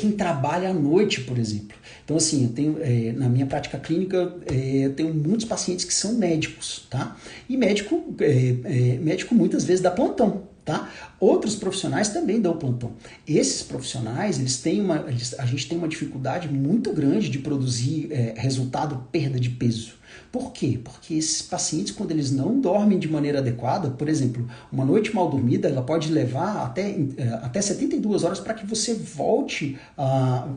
[SPEAKER 1] Quem trabalha à noite, por exemplo. Então, assim, eu tenho, na minha prática clínica, eu tenho muitos pacientes que são médicos, tá? E médico muitas vezes dá plantão, tá? Outros profissionais também dão plantão. Esses profissionais, a gente tem uma dificuldade muito grande de produzir resultado perda de peso. Por quê? Porque esses pacientes, quando eles não dormem de maneira adequada, por exemplo, uma noite mal dormida, ela pode levar até 72 horas para que você volte a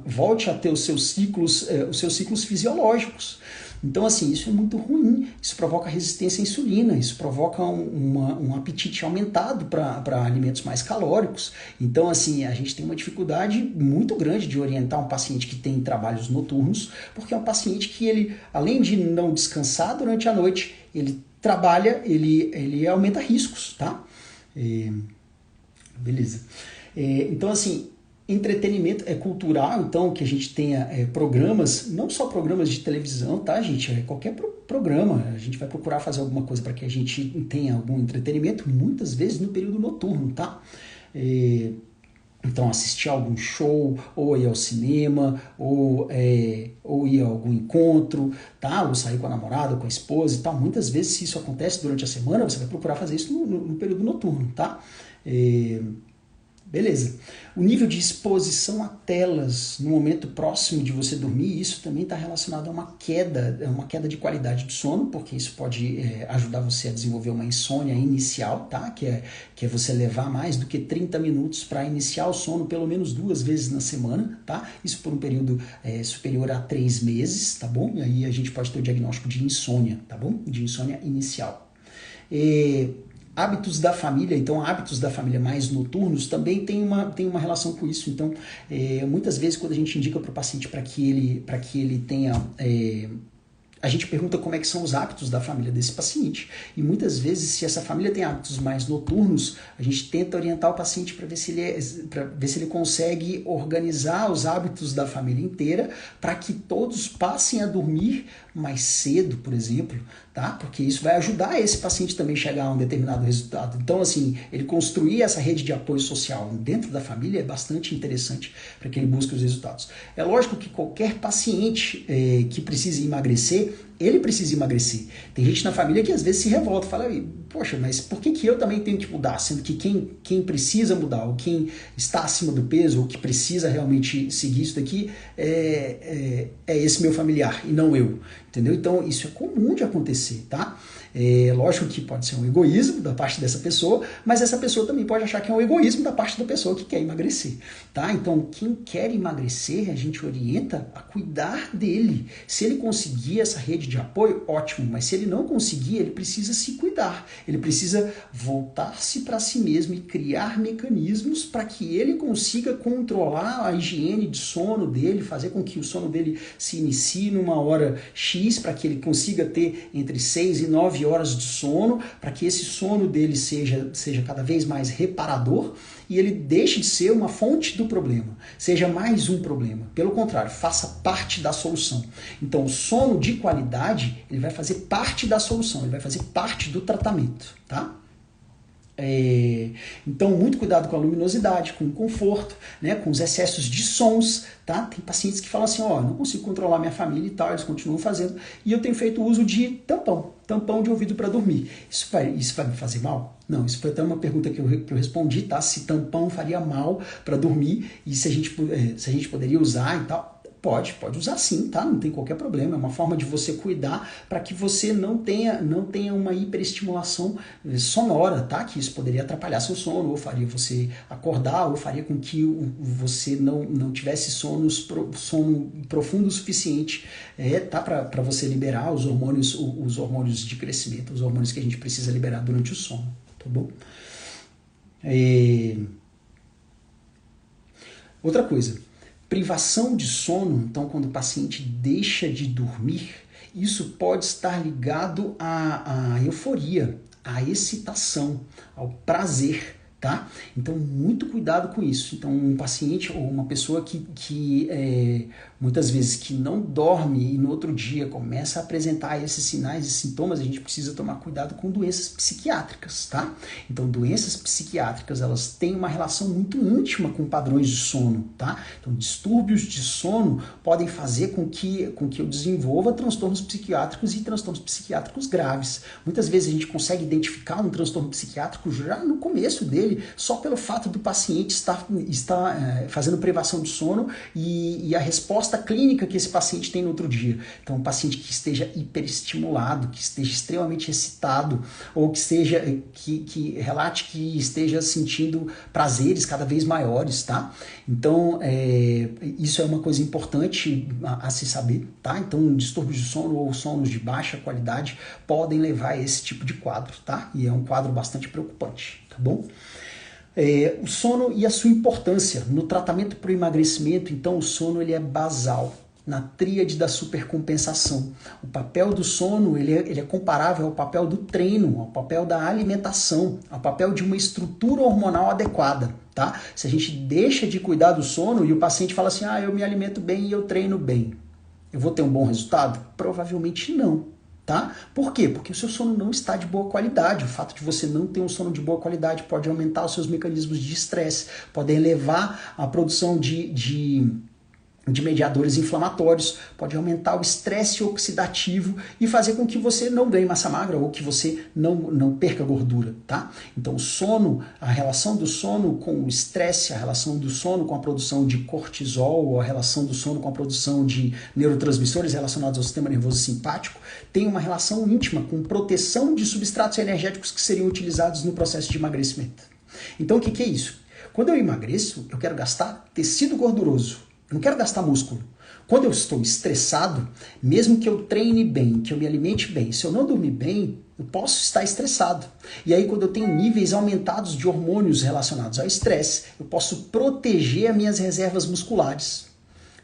[SPEAKER 1] ter os seus ciclos fisiológicos. Então, assim, isso é muito ruim, isso provoca resistência à insulina, isso provoca um apetite aumentado para alimentos mais calóricos. Então, assim, a gente tem uma dificuldade muito grande de orientar um paciente que tem trabalhos noturnos, porque é um paciente que ele, além de não descansar durante a noite, ele trabalha, ele aumenta riscos, tá? Beleza. Então, assim, Entretenimento é cultural, então que a gente tenha programas, não só programas de televisão, tá, gente? Qualquer programa, a gente vai procurar fazer alguma coisa para que a gente tenha algum entretenimento, muitas vezes no período noturno, tá? Então, assistir a algum show, ou ir ao cinema, ou ir a algum encontro, tá? Ou sair com a namorada, com a esposa e tal. Muitas vezes, se isso acontece durante a semana, você vai procurar fazer isso no período noturno, tá? Beleza. O nível de exposição a telas no momento próximo de você dormir, isso também está relacionado a uma queda de qualidade do sono, porque isso pode ajudar você a desenvolver uma insônia inicial, tá? Que é você levar mais do que 30 minutos para iniciar o sono pelo menos 2 vezes na semana, tá? Isso por um período superior a 3 meses, tá bom? E aí a gente pode ter o diagnóstico de insônia, tá bom? De insônia inicial. Hábitos da família, então hábitos da família mais noturnos também tem uma relação com isso. Então, muitas vezes quando a gente indica para o paciente para que ele tenha... a gente pergunta como é que são os hábitos da família desse paciente. E muitas vezes, se essa família tem hábitos mais noturnos, a gente tenta orientar o paciente para ver se ele consegue organizar os hábitos da família inteira para que todos passem a dormir mais cedo, por exemplo, tá? Porque isso vai ajudar esse paciente também a chegar a um determinado resultado. Então, assim, ele construir essa rede de apoio social dentro da família é bastante interessante para que ele busque os resultados. É lógico que qualquer paciente que precise emagrecer, ele precisa emagrecer. Tem gente na família que às vezes se revolta, fala, poxa, mas por que eu também tenho que mudar? Sendo que quem precisa mudar, ou quem está acima do peso, ou que precisa realmente seguir isso daqui, é esse meu familiar, e não eu. Entendeu? Então, isso é comum de acontecer, tá? Lógico que pode ser um egoísmo da parte dessa pessoa, mas essa pessoa também pode achar que é um egoísmo da parte da pessoa que quer emagrecer, tá? Então, quem quer emagrecer, a gente orienta a cuidar dele. Se ele conseguir essa rede de apoio, ótimo, mas se ele não conseguir, ele precisa se cuidar. Ele precisa voltar-se para si mesmo e criar mecanismos para que ele consiga controlar a higiene de sono dele, fazer com que o sono dele se inicie numa hora X, para que ele consiga ter entre 6 e 9 horas de sono, para que esse sono dele seja cada vez mais reparador e ele deixe de ser uma fonte do problema, seja mais um problema. Pelo contrário, faça parte da solução. Então, o sono de qualidade, ele vai fazer parte da solução, ele vai fazer parte do tratamento, tá? Então, muito cuidado com a luminosidade, com o conforto, né, com os excessos de sons, tá? Tem pacientes que falam assim, não consigo controlar minha família e tal, eles continuam fazendo, e eu tenho feito uso de tampão de ouvido para dormir. Isso vai me fazer mal? Não, isso foi até uma pergunta que eu respondi, tá? Se tampão faria mal para dormir e se a gente poderia usar e tal. Pode usar sim, tá? Não tem qualquer problema. É uma forma de você cuidar para que você não tenha uma hiperestimulação sonora, tá? Que isso poderia atrapalhar seu sono, ou faria você acordar, ou faria com que você não tivesse sono profundo o suficiente, tá? Para você liberar os hormônios de crescimento, os hormônios que a gente precisa liberar durante o sono, tá bom? Outra coisa. Privação de sono, então quando o paciente deixa de dormir, isso pode estar ligado à euforia, à excitação, ao prazer, tá? Então, muito cuidado com isso. Então, um paciente ou uma pessoa que muitas vezes que não dorme e no outro dia começa a apresentar esses sinais e sintomas, a gente precisa tomar cuidado com doenças psiquiátricas, tá? Então, doenças psiquiátricas, elas têm uma relação muito íntima com padrões de sono, tá? Então, distúrbios de sono podem fazer com que eu desenvolva transtornos psiquiátricos e transtornos psiquiátricos graves. Muitas vezes a gente consegue identificar um transtorno psiquiátrico já no começo dele, só pelo fato do paciente estar fazendo privação de sono e a resposta clínica que esse paciente tem no outro dia. Então, um paciente que esteja hiperestimulado, que esteja extremamente excitado, ou que relate que esteja sentindo prazeres cada vez maiores, tá? Então, isso é uma coisa importante a se saber, tá? Então, distúrbios de sono ou sonos de baixa qualidade podem levar a esse tipo de quadro, tá? E é um quadro bastante preocupante, tá bom? O sono e a sua importância. No tratamento para o emagrecimento, então, o sono ele é basal. Na tríade da supercompensação. O papel do sono ele é comparável ao papel do treino, ao papel da alimentação, ao papel de uma estrutura hormonal adequada. tá? Se a gente deixa de cuidar do sono e o paciente fala assim, eu me alimento bem e eu treino bem, eu vou ter um bom resultado? Provavelmente não, tá? Por quê? Porque o seu sono não está de boa qualidade. O fato de você não ter um sono de boa qualidade pode aumentar os seus mecanismos de estresse, pode elevar a produção de mediadores inflamatórios, pode aumentar o estresse oxidativo e fazer com que você não ganhe massa magra ou que você não perca gordura, tá? Então o sono, a relação do sono com o estresse, a relação do sono com a produção de cortisol, ou a relação do sono com a produção de neurotransmissores relacionados ao sistema nervoso simpático, tem uma relação íntima com proteção de substratos energéticos que seriam utilizados no processo de emagrecimento. Então o que é isso? Quando eu emagreço, eu quero gastar tecido gorduroso. Eu não quero gastar músculo. Quando eu estou estressado, mesmo que eu treine bem, que eu me alimente bem, se eu não dormir bem, eu posso estar estressado. E aí, quando eu tenho níveis aumentados de hormônios relacionados ao estresse, eu posso proteger as minhas reservas musculares.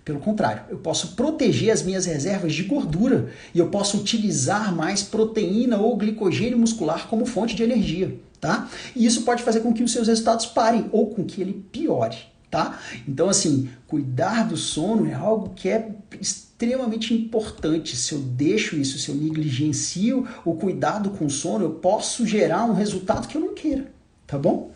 [SPEAKER 1] Pelo contrário, eu posso proteger as minhas reservas de gordura e eu posso utilizar mais proteína ou glicogênio muscular como fonte de energia, tá? E isso pode fazer com que os seus resultados parem ou com que ele piore. Tá? Então, assim, cuidar do sono é algo que é extremamente importante. Se eu deixo isso, se eu negligencio o cuidado com o sono, eu posso gerar um resultado que eu não queira, tá bom?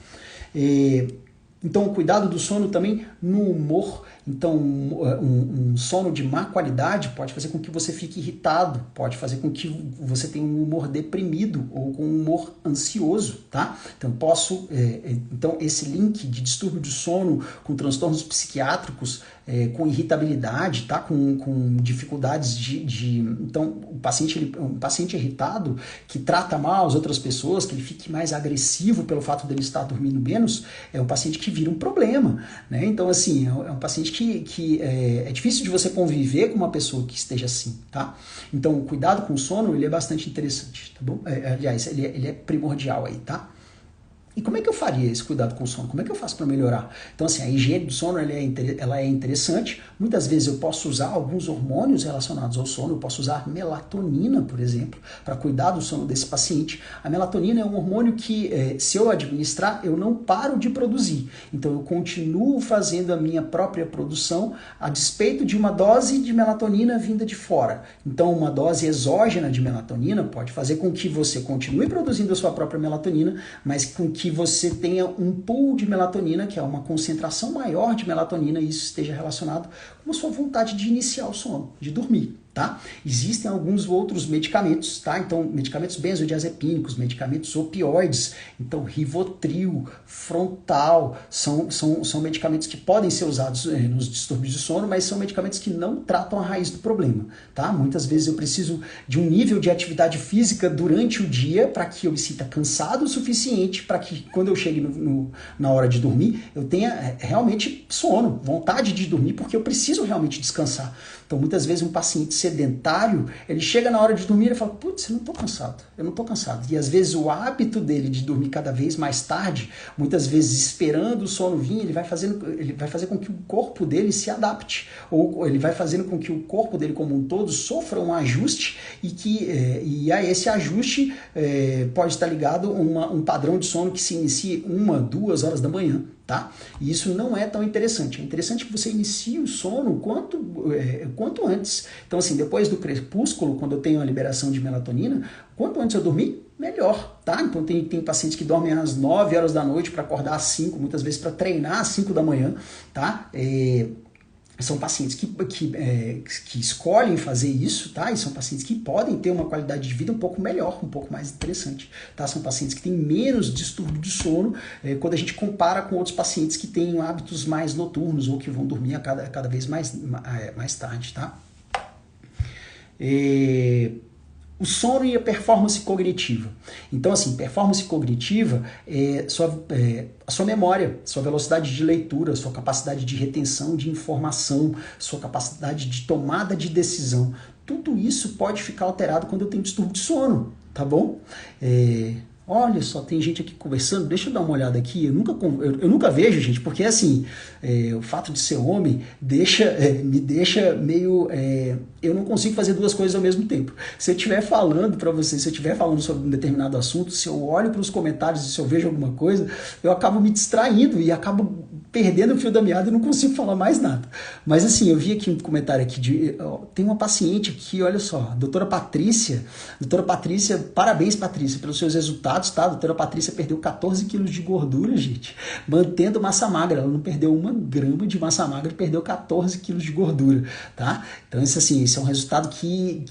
[SPEAKER 1] Então, o cuidado do sono também no humor. Então, um sono de má qualidade pode fazer com que você fique irritado, pode fazer com que você tenha um humor deprimido ou com um humor ansioso, tá? Então, esse link de distúrbio de sono com transtornos psiquiátricos, com irritabilidade, tá? Com dificuldades Então, um paciente irritado que trata mal as outras pessoas, que ele fique mais agressivo pelo fato dele estar dormindo menos, é um paciente que vira um problema, né? Então, assim, é um paciente que é difícil de você conviver com uma pessoa que esteja assim, tá? Então, o cuidado com o sono, ele é bastante interessante, tá bom? Aliás, ele é primordial aí, tá? E como é que eu faria esse cuidado com o sono? Como é que eu faço para melhorar? Então, assim, a higiene do sono ela é interessante. Muitas vezes eu posso usar alguns hormônios relacionados ao sono. Eu posso usar melatonina, por exemplo, para cuidar do sono desse paciente. A melatonina é um hormônio que, se eu administrar, eu não paro de produzir. Então, eu continuo fazendo a minha própria produção a despeito de uma dose de melatonina vinda de fora. Então, uma dose exógena de melatonina pode fazer com que você continue produzindo a sua própria melatonina, mas com que você tenha um pool de melatonina, que é uma concentração maior de melatonina, e isso esteja relacionado com a sua vontade de iniciar o sono, de dormir, tá? Existem alguns outros medicamentos, tá? Então, medicamentos benzodiazepínicos, medicamentos opioides, então Rivotril, Frontal, são medicamentos que podem ser usados nos distúrbios de sono, mas são medicamentos que não tratam a raiz do problema, tá? Muitas vezes eu preciso de um nível de atividade física durante o dia para que eu me sinta cansado o suficiente para que quando eu chegue na hora de dormir, eu tenha realmente sono, vontade de dormir, porque eu preciso realmente descansar. Então, muitas vezes um paciente sedentário, ele chega na hora de dormir e fala, putz, eu não tô cansado. E às vezes o hábito dele de dormir cada vez mais tarde, muitas vezes esperando o sono vir, ele vai fazer com que o corpo dele se adapte, ou ele vai fazendo com que o corpo dele como um todo sofra um ajuste e a esse ajuste pode estar ligado a um padrão de sono que se inicie 1, 2 horas da manhã. Tá? E isso não é tão interessante. É interessante que você inicie o sono quanto antes. Então, assim, depois do crepúsculo, quando eu tenho a liberação de melatonina, quanto antes eu dormir, melhor, tá? Então, tem pacientes que dormem às 9 horas da noite para acordar às 5, muitas vezes para treinar às 5 da manhã, tá? São pacientes que escolhem fazer isso, tá? E são pacientes que podem ter uma qualidade de vida um pouco melhor, um pouco mais interessante, tá? São pacientes que têm menos distúrbio de sono quando a gente compara com outros pacientes que têm hábitos mais noturnos ou que vão dormir cada vez mais tarde, tá? O sono e a performance cognitiva. Então, assim, performance cognitiva é a sua memória, sua velocidade de leitura, sua capacidade de retenção de informação, sua capacidade de tomada de decisão. Tudo isso pode ficar alterado quando eu tenho distúrbio de sono, tá bom? Olha só, tem gente aqui conversando, deixa eu dar uma olhada aqui. Eu nunca vejo, gente, porque assim, o fato de ser homem me deixa meio. Eu não consigo fazer duas coisas ao mesmo tempo. Se eu estiver falando para você, se eu estiver falando sobre um determinado assunto, se eu olho para os comentários e se eu vejo alguma coisa, eu acabo me distraindo e acabo perdendo o fio da meada e não consigo falar mais nada. Mas assim, eu vi aqui um comentário aqui tem uma paciente aqui, olha só, doutora Patrícia, parabéns Patrícia pelos seus resultados, tá? A doutora Patrícia perdeu 14 quilos de gordura, gente, mantendo massa magra, ela não perdeu 1 grama de massa magra, perdeu 14 quilos de gordura, tá? Então isso assim, esse é um resultado que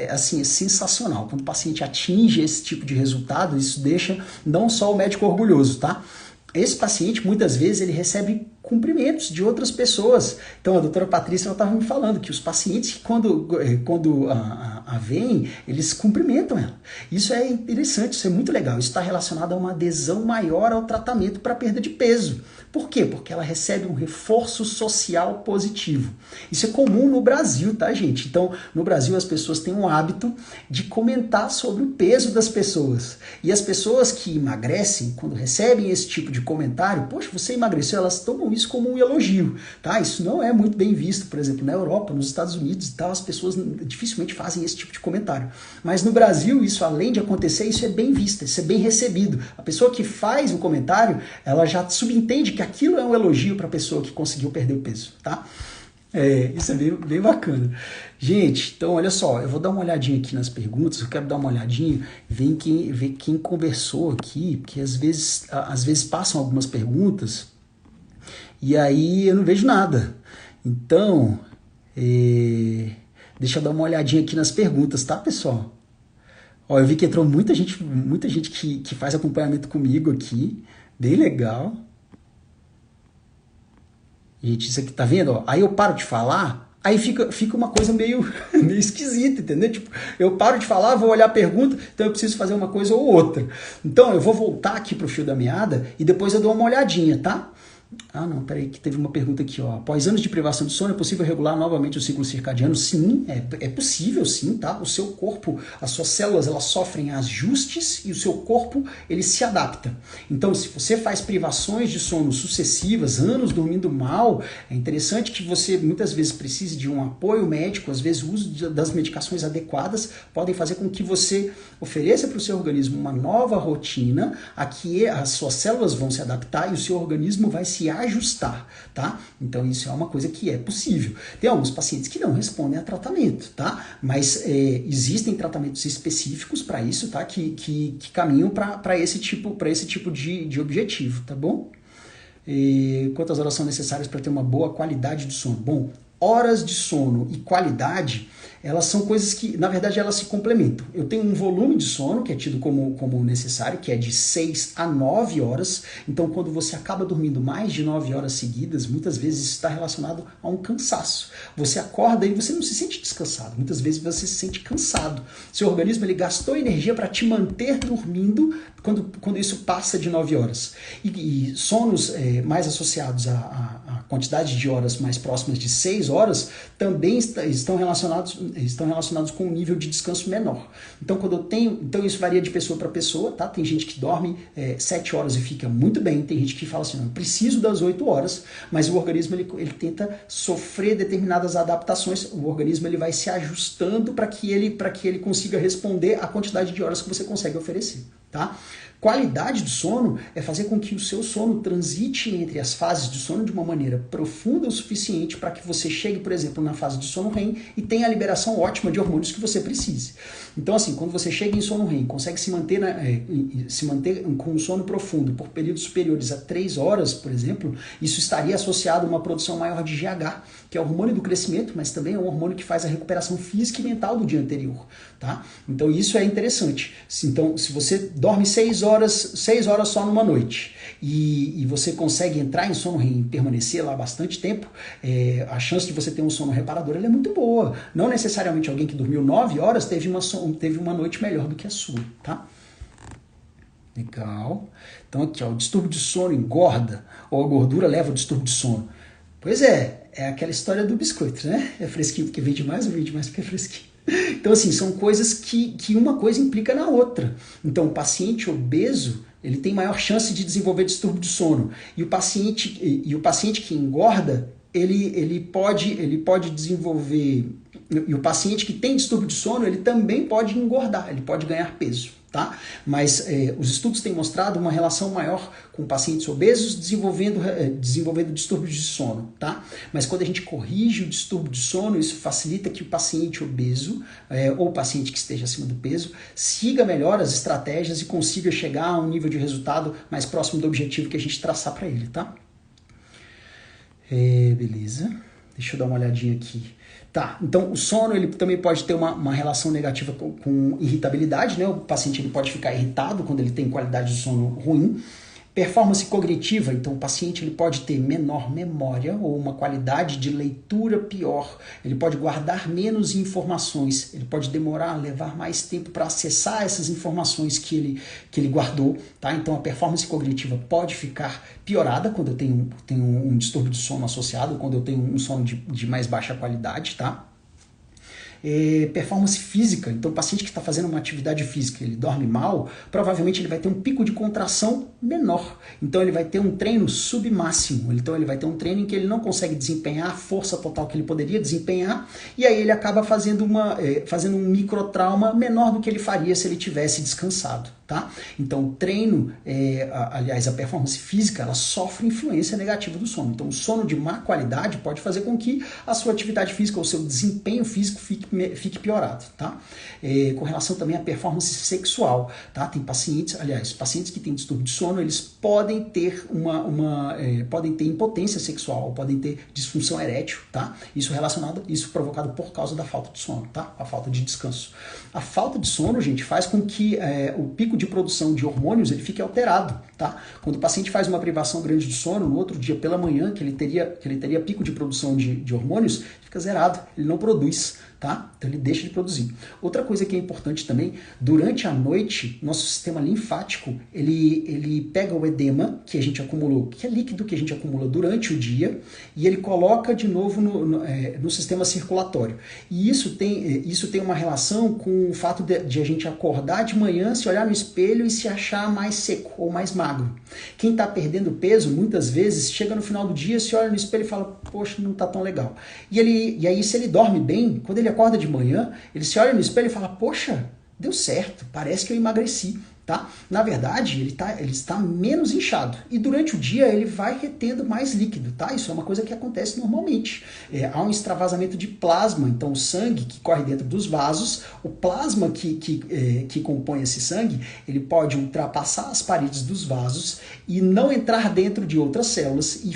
[SPEAKER 1] assim, é sensacional. Quando o paciente atinge esse tipo de resultado, isso deixa não só o médico orgulhoso, tá? Esse paciente, muitas vezes, ele recebe cumprimentos de outras pessoas. Então, a doutora Patrícia estava me falando que os pacientes, quando a veem, eles cumprimentam ela. Isso é interessante, isso é muito legal. Isso está relacionado a uma adesão maior ao tratamento para perda de peso. Por quê? Porque ela recebe um reforço social positivo. Isso é comum no Brasil, tá, gente? Então, no Brasil, as pessoas têm um hábito de comentar sobre o peso das pessoas. E as pessoas que emagrecem, quando recebem esse tipo de comentário, poxa, você emagreceu, elas tomam isso como um elogio, tá? Isso não é muito bem visto, por exemplo, na Europa, nos Estados Unidos e tal, as pessoas dificilmente fazem esse tipo de comentário. Mas no Brasil, isso além de acontecer, isso é bem visto, isso é bem recebido. A pessoa que faz o comentário, ela já subentende que aquilo é um elogio para a pessoa que conseguiu perder o peso, tá? Isso é bem bacana. Gente, então olha só, eu vou dar uma olhadinha aqui nas perguntas, eu quero dar uma olhadinha, ver quem conversou aqui, porque às vezes passam algumas perguntas e aí eu não vejo nada. Então, deixa eu dar uma olhadinha aqui nas perguntas, tá, pessoal? Ó, eu vi que entrou muita gente que faz acompanhamento comigo aqui, bem legal. Gente, isso aqui tá vendo? Ó, aí eu paro de falar, aí fica uma coisa meio esquisita, entendeu? Tipo, eu paro de falar, vou olhar a pergunta, então eu preciso fazer uma coisa ou outra. Então eu vou voltar aqui pro fio da meada e depois eu dou uma olhadinha, tá? Ah, não, peraí, que teve uma pergunta aqui, ó. Após anos de privação de sono, é possível regular novamente o ciclo circadiano? Sim, é possível, sim, tá? O seu corpo, as suas células, elas sofrem ajustes e o seu corpo, ele se adapta. Então, se você faz privações de sono sucessivas, anos dormindo mal, é interessante que você muitas vezes precise de um apoio médico, às vezes o uso das medicações adequadas podem fazer com que você ofereça para o seu organismo uma nova rotina, a que as suas células vão se adaptar e o seu organismo vai se ajustar, tá? Então isso é uma coisa que é possível. Tem alguns pacientes que não respondem a tratamento, tá? Mas existem tratamentos específicos para isso, tá? Que caminham para esse tipo de objetivo, tá bom? Quantas horas são necessárias para ter uma boa qualidade de sono? Bom, horas de sono e qualidade, elas são coisas que, na verdade, elas se complementam. Eu tenho um volume de sono, que é tido como necessário, que é de 6 a 9 horas. Então, quando você acaba dormindo mais de 9 horas seguidas, muitas vezes isso está relacionado a um cansaço. Você acorda e você não se sente descansado. Muitas vezes você se sente cansado. Seu organismo ele gastou energia para te manter dormindo quando isso passa de 9 horas. E sonos mais associados à quantidade de horas mais próximas de 6 horas também estão relacionados com um nível de descanso menor. Então, então isso varia de pessoa para pessoa, tá? Tem gente que dorme 7 horas e fica muito bem, tem gente que fala assim, não, eu preciso das 8 horas, mas o organismo ele tenta sofrer determinadas adaptações, o organismo ele vai se ajustando para que ele consiga responder à quantidade de horas que você consegue oferecer, tá? Qualidade do sono é fazer com que o seu sono transite entre as fases de sono de uma maneira profunda o suficiente para que você chegue, por exemplo, na fase de sono REM e tenha a liberação ótima de hormônios que você precise. Então, assim, quando você chega em sono REM, consegue se manter com um sono profundo por períodos superiores a 3 horas, por exemplo, isso estaria associado a uma produção maior de GH, que é o hormônio do crescimento, mas também é um hormônio que faz a recuperação física e mental do dia anterior, tá? Então, isso é interessante. Então, se você dorme 6 horas só numa noite e você consegue entrar em sono REM e permanecer lá bastante tempo, a chance de você ter um sono reparador é muito boa. Não necessariamente alguém que dormiu 9 horas teve uma noite melhor do que a sua, tá? Legal. Então aqui, ó, o distúrbio de sono engorda ou a gordura leva ao distúrbio de sono? Pois é aquela história do biscoito, né? É fresquinho porque vende mais ou vende mais porque é fresquinho? Então, assim, são coisas que uma coisa implica na outra. Então, o paciente obeso, ele tem maior chance de desenvolver distúrbio de sono. E o paciente que engorda, ele pode desenvolver... E o paciente que tem distúrbio de sono, ele também pode engordar, ele pode ganhar peso. Tá? Mas os estudos têm mostrado uma relação maior com pacientes obesos desenvolvendo distúrbios de sono. Tá? Mas quando a gente corrige o distúrbio de sono, isso facilita que o paciente obeso ou o paciente que esteja acima do peso siga melhor as estratégias e consiga chegar a um nível de resultado mais próximo do objetivo que a gente traçar para ele. Tá? Beleza. Deixa eu dar uma olhadinha aqui. Tá, então o sono ele também pode ter uma relação negativa com irritabilidade, né? O paciente ele pode ficar irritado quando ele tem qualidade de sono ruim. Performance cognitiva, então o paciente ele pode ter menor memória ou uma qualidade de leitura pior, ele pode guardar menos informações, ele pode levar mais tempo para acessar essas informações que ele guardou, tá? Então a performance cognitiva pode ficar piorada quando eu tenho um distúrbio de sono associado, quando eu tenho um sono de mais baixa qualidade, tá? Performance física, então o paciente que está fazendo uma atividade física, ele dorme mal, provavelmente ele vai ter um pico de contração menor, então ele vai ter um treino submáximo, então ele vai ter um treino em que ele não consegue desempenhar a força total que ele poderia desempenhar, e aí ele acaba fazendo um microtrauma menor do que ele faria se ele tivesse descansado. Tá? Então o treino, aliás a performance física, ela sofre influência negativa do sono. Então o sono de má qualidade pode fazer com que a sua atividade física ou seu desempenho físico fique piorado. Tá? Com relação também à performance sexual, tá? Tem pacientes que têm distúrbio de sono, eles podem ter podem ter impotência sexual, podem ter disfunção erétil, tá? Isso provocado por causa da falta de sono, tá? A falta de descanso. A falta de sono, gente, faz com que o pico de produção de hormônios ele fique alterado, tá? Quando o paciente faz uma privação grande de sono, no outro dia pela manhã, que ele teria pico de produção de hormônios, fica zerado, ele não produz, tá? Então ele deixa de produzir. Outra coisa que é importante também, durante a noite, nosso sistema linfático, ele pega o edema que a gente acumulou, que é líquido que a gente acumula durante o dia, e ele coloca de novo no sistema circulatório. E isso tem uma relação com o fato de a gente acordar de manhã, se olhar no espelho e se achar mais seco ou mais magro. Quem está perdendo peso, muitas vezes, chega no final do dia, se olha no espelho e fala, poxa, não está tão legal. E aí, se ele dorme bem, quando ele acorda de manhã, ele se olha no espelho e fala, poxa, deu certo, parece que eu emagreci. Tá? Na verdade, ele está menos inchado e durante o dia ele vai retendo mais líquido. Tá? Isso é uma coisa que acontece normalmente. Há um extravasamento de plasma, então o sangue que corre dentro dos vasos, o plasma que compõe esse sangue, ele pode ultrapassar as paredes dos vasos e não entrar dentro de outras células e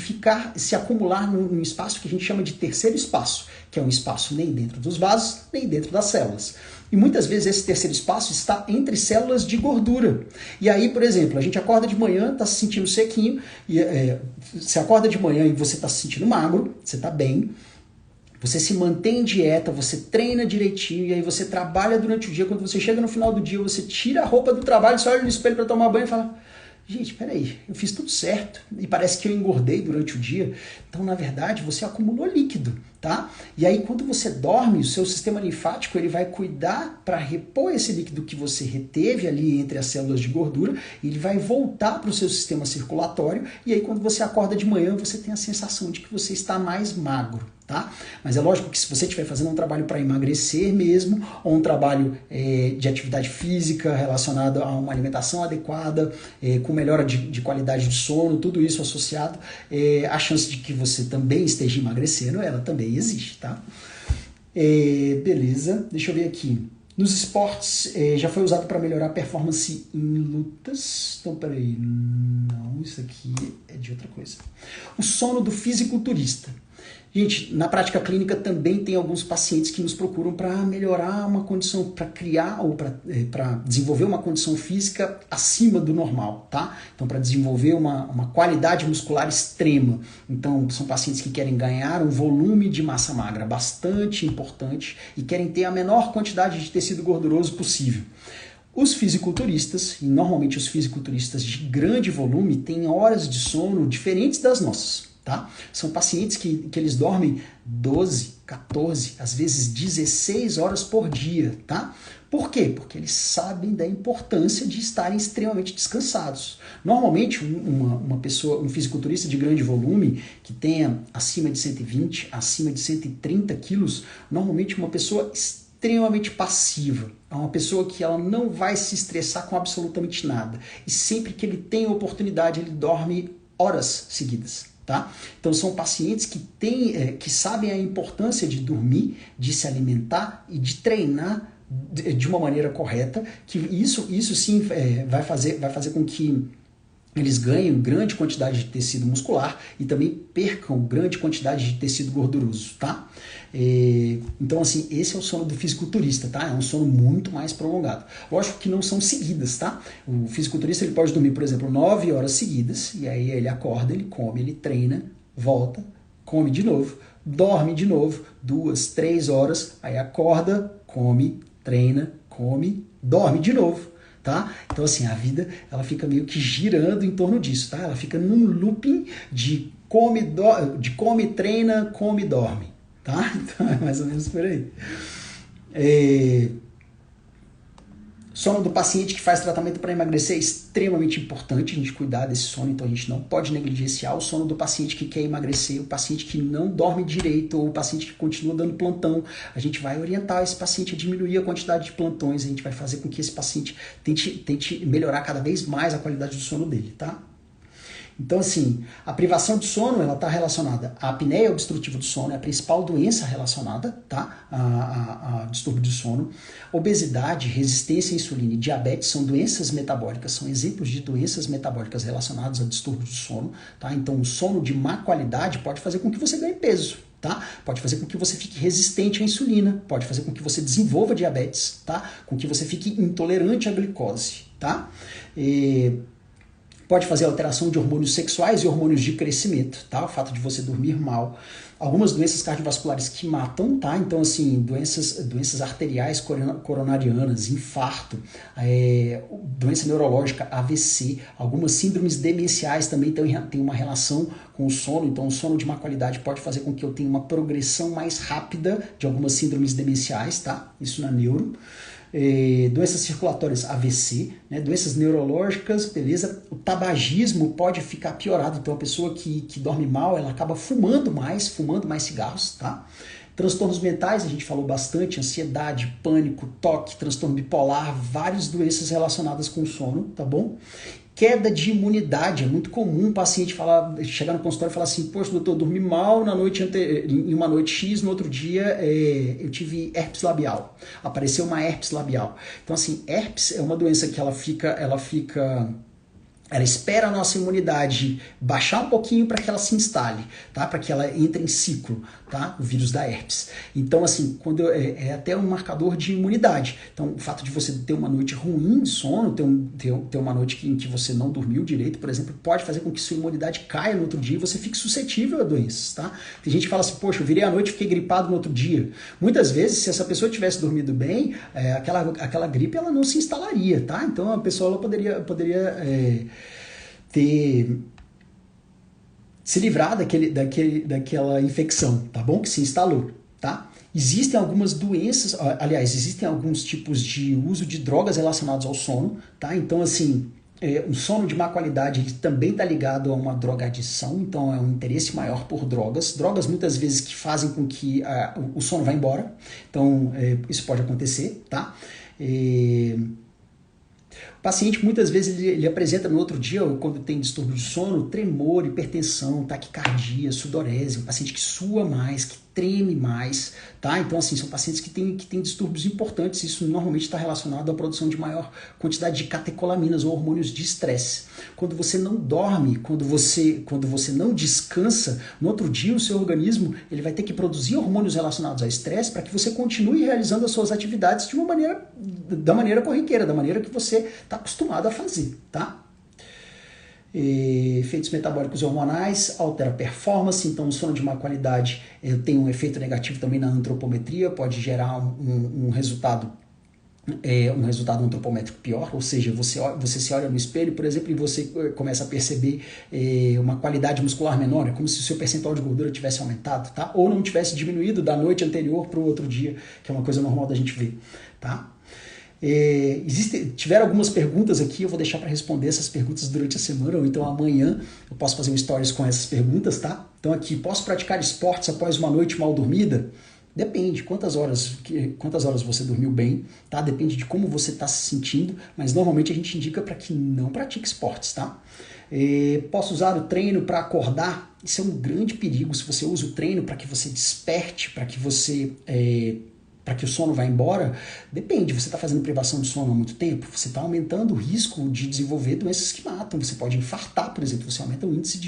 [SPEAKER 1] se acumular num espaço que a gente chama de terceiro espaço, que é um espaço nem dentro dos vasos, nem dentro das células. E muitas vezes esse terceiro espaço está entre células de gordura. E aí, por exemplo, a gente acorda de manhã, está se sentindo sequinho, você acorda de manhã e você está se sentindo magro, você está bem, você se mantém em dieta, você treina direitinho, e aí você trabalha durante o dia, quando você chega no final do dia, você tira a roupa do trabalho, você olha no espelho para tomar banho e fala, gente, peraí, eu fiz tudo certo e parece que eu engordei durante o dia. Então, na verdade, você acumulou líquido, tá? E aí, quando você dorme, o seu sistema linfático ele vai cuidar para repor esse líquido que você reteve ali entre as células de gordura, e ele vai voltar para o seu sistema circulatório, e aí quando você acorda de manhã, você tem a sensação de que você está mais magro. Tá? Mas é lógico que se você estiver fazendo um trabalho para emagrecer mesmo, ou um trabalho de atividade física relacionado a uma alimentação adequada, com melhora de qualidade de sono, tudo isso associado, a chance de que você também esteja emagrecendo, ela também existe. Tá? Beleza, deixa eu ver aqui. Nos esportes, já foi usado para melhorar a performance em lutas. Então, peraí, não, isso aqui é de outra coisa. O sono do fisiculturista. Gente, na prática clínica também tem alguns pacientes que nos procuram para melhorar uma condição, para criar ou para desenvolver uma condição física acima do normal, tá? Então, para desenvolver uma qualidade muscular extrema. Então, são pacientes que querem ganhar um volume de massa magra bastante importante e querem ter a menor quantidade de tecido gorduroso possível. Os fisiculturistas, e normalmente os fisiculturistas de grande volume, têm horas de sono diferentes das nossas. Tá? São pacientes que eles dormem 12, 14, às vezes 16 horas por dia, tá? Por quê? Porque eles sabem da importância de estarem extremamente descansados. Normalmente, uma pessoa, um fisiculturista de grande volume, que tenha acima de 120, acima de 130 quilos, normalmente uma pessoa extremamente passiva. É uma pessoa que ela não vai se estressar com absolutamente nada. E sempre que ele tem a oportunidade, ele dorme horas seguidas. Tá? Então são pacientes que sabem a importância de dormir, de se alimentar e de treinar de uma maneira correta, que isso sim vai fazer com que eles ganhem grande quantidade de tecido muscular e também percam grande quantidade de tecido gorduroso, tá? Então, assim, esse é o sono do fisiculturista, tá? É um sono muito mais prolongado. Lógico que não são seguidas, tá? O fisiculturista ele pode dormir, por exemplo, 9 horas seguidas, e aí ele acorda, ele come, ele treina, volta, come de novo, dorme de novo, 2, 3 horas, aí acorda, come, treina, come, dorme de novo. Tá? Então, assim, a vida ela fica meio que girando em torno disso, tá? Ela fica num looping de come, treina, come, dorme, tá? Então é mais ou menos por aí. Sono do paciente que faz tratamento para emagrecer é extremamente importante a gente cuidar desse sono, então a gente não pode negligenciar o sono do paciente que quer emagrecer, o paciente que não dorme direito ou o paciente que continua dando plantão. A gente vai orientar esse paciente a diminuir a quantidade de plantões, a gente vai fazer com que esse paciente tente melhorar cada vez mais a qualidade do sono dele, tá? Então, assim, a privação de sono ela está relacionada à apneia obstrutiva do sono, é a principal doença relacionada, tá? A distúrbio do sono. Obesidade, resistência à insulina e diabetes são doenças metabólicas, são exemplos de doenças metabólicas relacionadas a distúrbio do sono, tá? Então, o sono de má qualidade pode fazer com que você ganhe peso, tá? Pode fazer com que você fique resistente à insulina, pode fazer com que você desenvolva diabetes, tá? Com que você fique intolerante à glicose, tá? Pode fazer alteração de hormônios sexuais e hormônios de crescimento, tá? O fato de você dormir mal. Algumas doenças cardiovasculares que matam, tá? Então, assim, doenças arteriais coronarianas, infarto, doença neurológica, AVC, algumas síndromes demenciais também têm uma relação com o sono. Então, o sono de má qualidade pode fazer com que eu tenha uma progressão mais rápida de algumas síndromes demenciais, tá? Isso na neuro. Doenças circulatórias, AVC, né? Doenças neurológicas, beleza? O tabagismo pode ficar piorado, então a pessoa que dorme mal, ela acaba fumando mais cigarros, tá? Transtornos mentais, a gente falou bastante, ansiedade, pânico, toque, transtorno bipolar, várias doenças relacionadas com o sono, tá bom? Queda de imunidade, é muito comum o paciente chegar no consultório e falar assim, poxa, doutor, eu dormi mal em uma noite X, no outro dia eu tive herpes labial, apareceu uma herpes labial. Então, assim, herpes é uma doença que ela espera a nossa imunidade baixar um pouquinho para que ela se instale, tá? Para que ela entre em ciclo, tá? O vírus da herpes. Então, assim, é até um marcador de imunidade. Então, o fato de você ter uma noite ruim de sono, ter uma noite em que você não dormiu direito, por exemplo, pode fazer com que sua imunidade caia no outro dia e você fique suscetível a doenças, tá? Tem gente que fala assim, poxa, eu virei à noite e fiquei gripado no outro dia. Muitas vezes, se essa pessoa tivesse dormido bem, aquela gripe ela não se instalaria, tá? Então, a pessoa ela poderia se livrar daquela infecção, tá bom? Que se instalou, tá? Existem algumas doenças, aliás, existem alguns tipos de uso de drogas relacionados ao sono, tá? Então, assim, o sono de má qualidade ele também está ligado a uma drogadição, então é um interesse maior por drogas muitas vezes que fazem com que o sono vá embora, então isso pode acontecer, tá? O paciente muitas vezes ele apresenta no outro dia, quando tem distúrbio de sono, tremor, hipertensão, taquicardia, sudorese, um paciente que sua mais, que treme mais, tá? Então, assim, são pacientes que têm distúrbios importantes, isso normalmente está relacionado à produção de maior quantidade de catecolaminas ou hormônios de estresse. Quando você não dorme, quando você não descansa, no outro dia o seu organismo ele vai ter que produzir hormônios relacionados ao estresse para que você continue realizando as suas atividades da maneira corriqueira, da maneira que você está acostumado a fazer, tá? Efeitos metabólicos e hormonais, altera a performance, então o sono de má qualidade tem um efeito negativo também na antropometria, pode gerar um resultado um resultado antropométrico pior, ou seja, você se olha no espelho, por exemplo, e você começa a perceber uma qualidade muscular menor, é como se o seu percentual de gordura tivesse aumentado, tá? Ou não tivesse diminuído da noite anterior para o outro dia, que é uma coisa normal da gente ver, tá? Tiveram algumas perguntas aqui, eu vou deixar para responder essas perguntas durante a semana, ou então amanhã eu posso fazer um stories com essas perguntas, tá? Então aqui, posso praticar esportes após uma noite mal dormida? Depende quantas horas você dormiu bem, tá? Depende de como você está se sentindo, mas normalmente a gente indica para que não pratique esportes, tá? Posso usar o treino para acordar? Isso é um grande perigo. Se você usa o treino para que você desperte, para que o sono vá embora, depende. Você está fazendo privação de sono há muito tempo? Você está aumentando o risco de desenvolver doenças que matam. Você pode infartar, por exemplo. Você aumenta o índice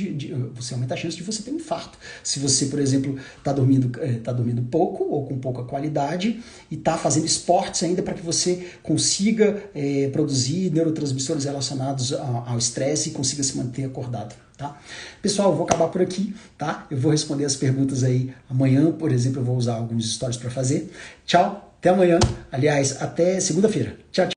[SPEAKER 1] você aumenta a chance de você ter um infarto. Se você, por exemplo, está dormindo pouco ou com pouca qualidade e está fazendo esportes ainda para que você consiga produzir neurotransmissores relacionados ao estresse e consiga se manter acordado. Tá? Pessoal, eu vou acabar por aqui, tá? Eu vou responder as perguntas aí amanhã, por exemplo, eu vou usar alguns stories para fazer. Tchau, até amanhã. Aliás, até segunda-feira. Tchau, tchau.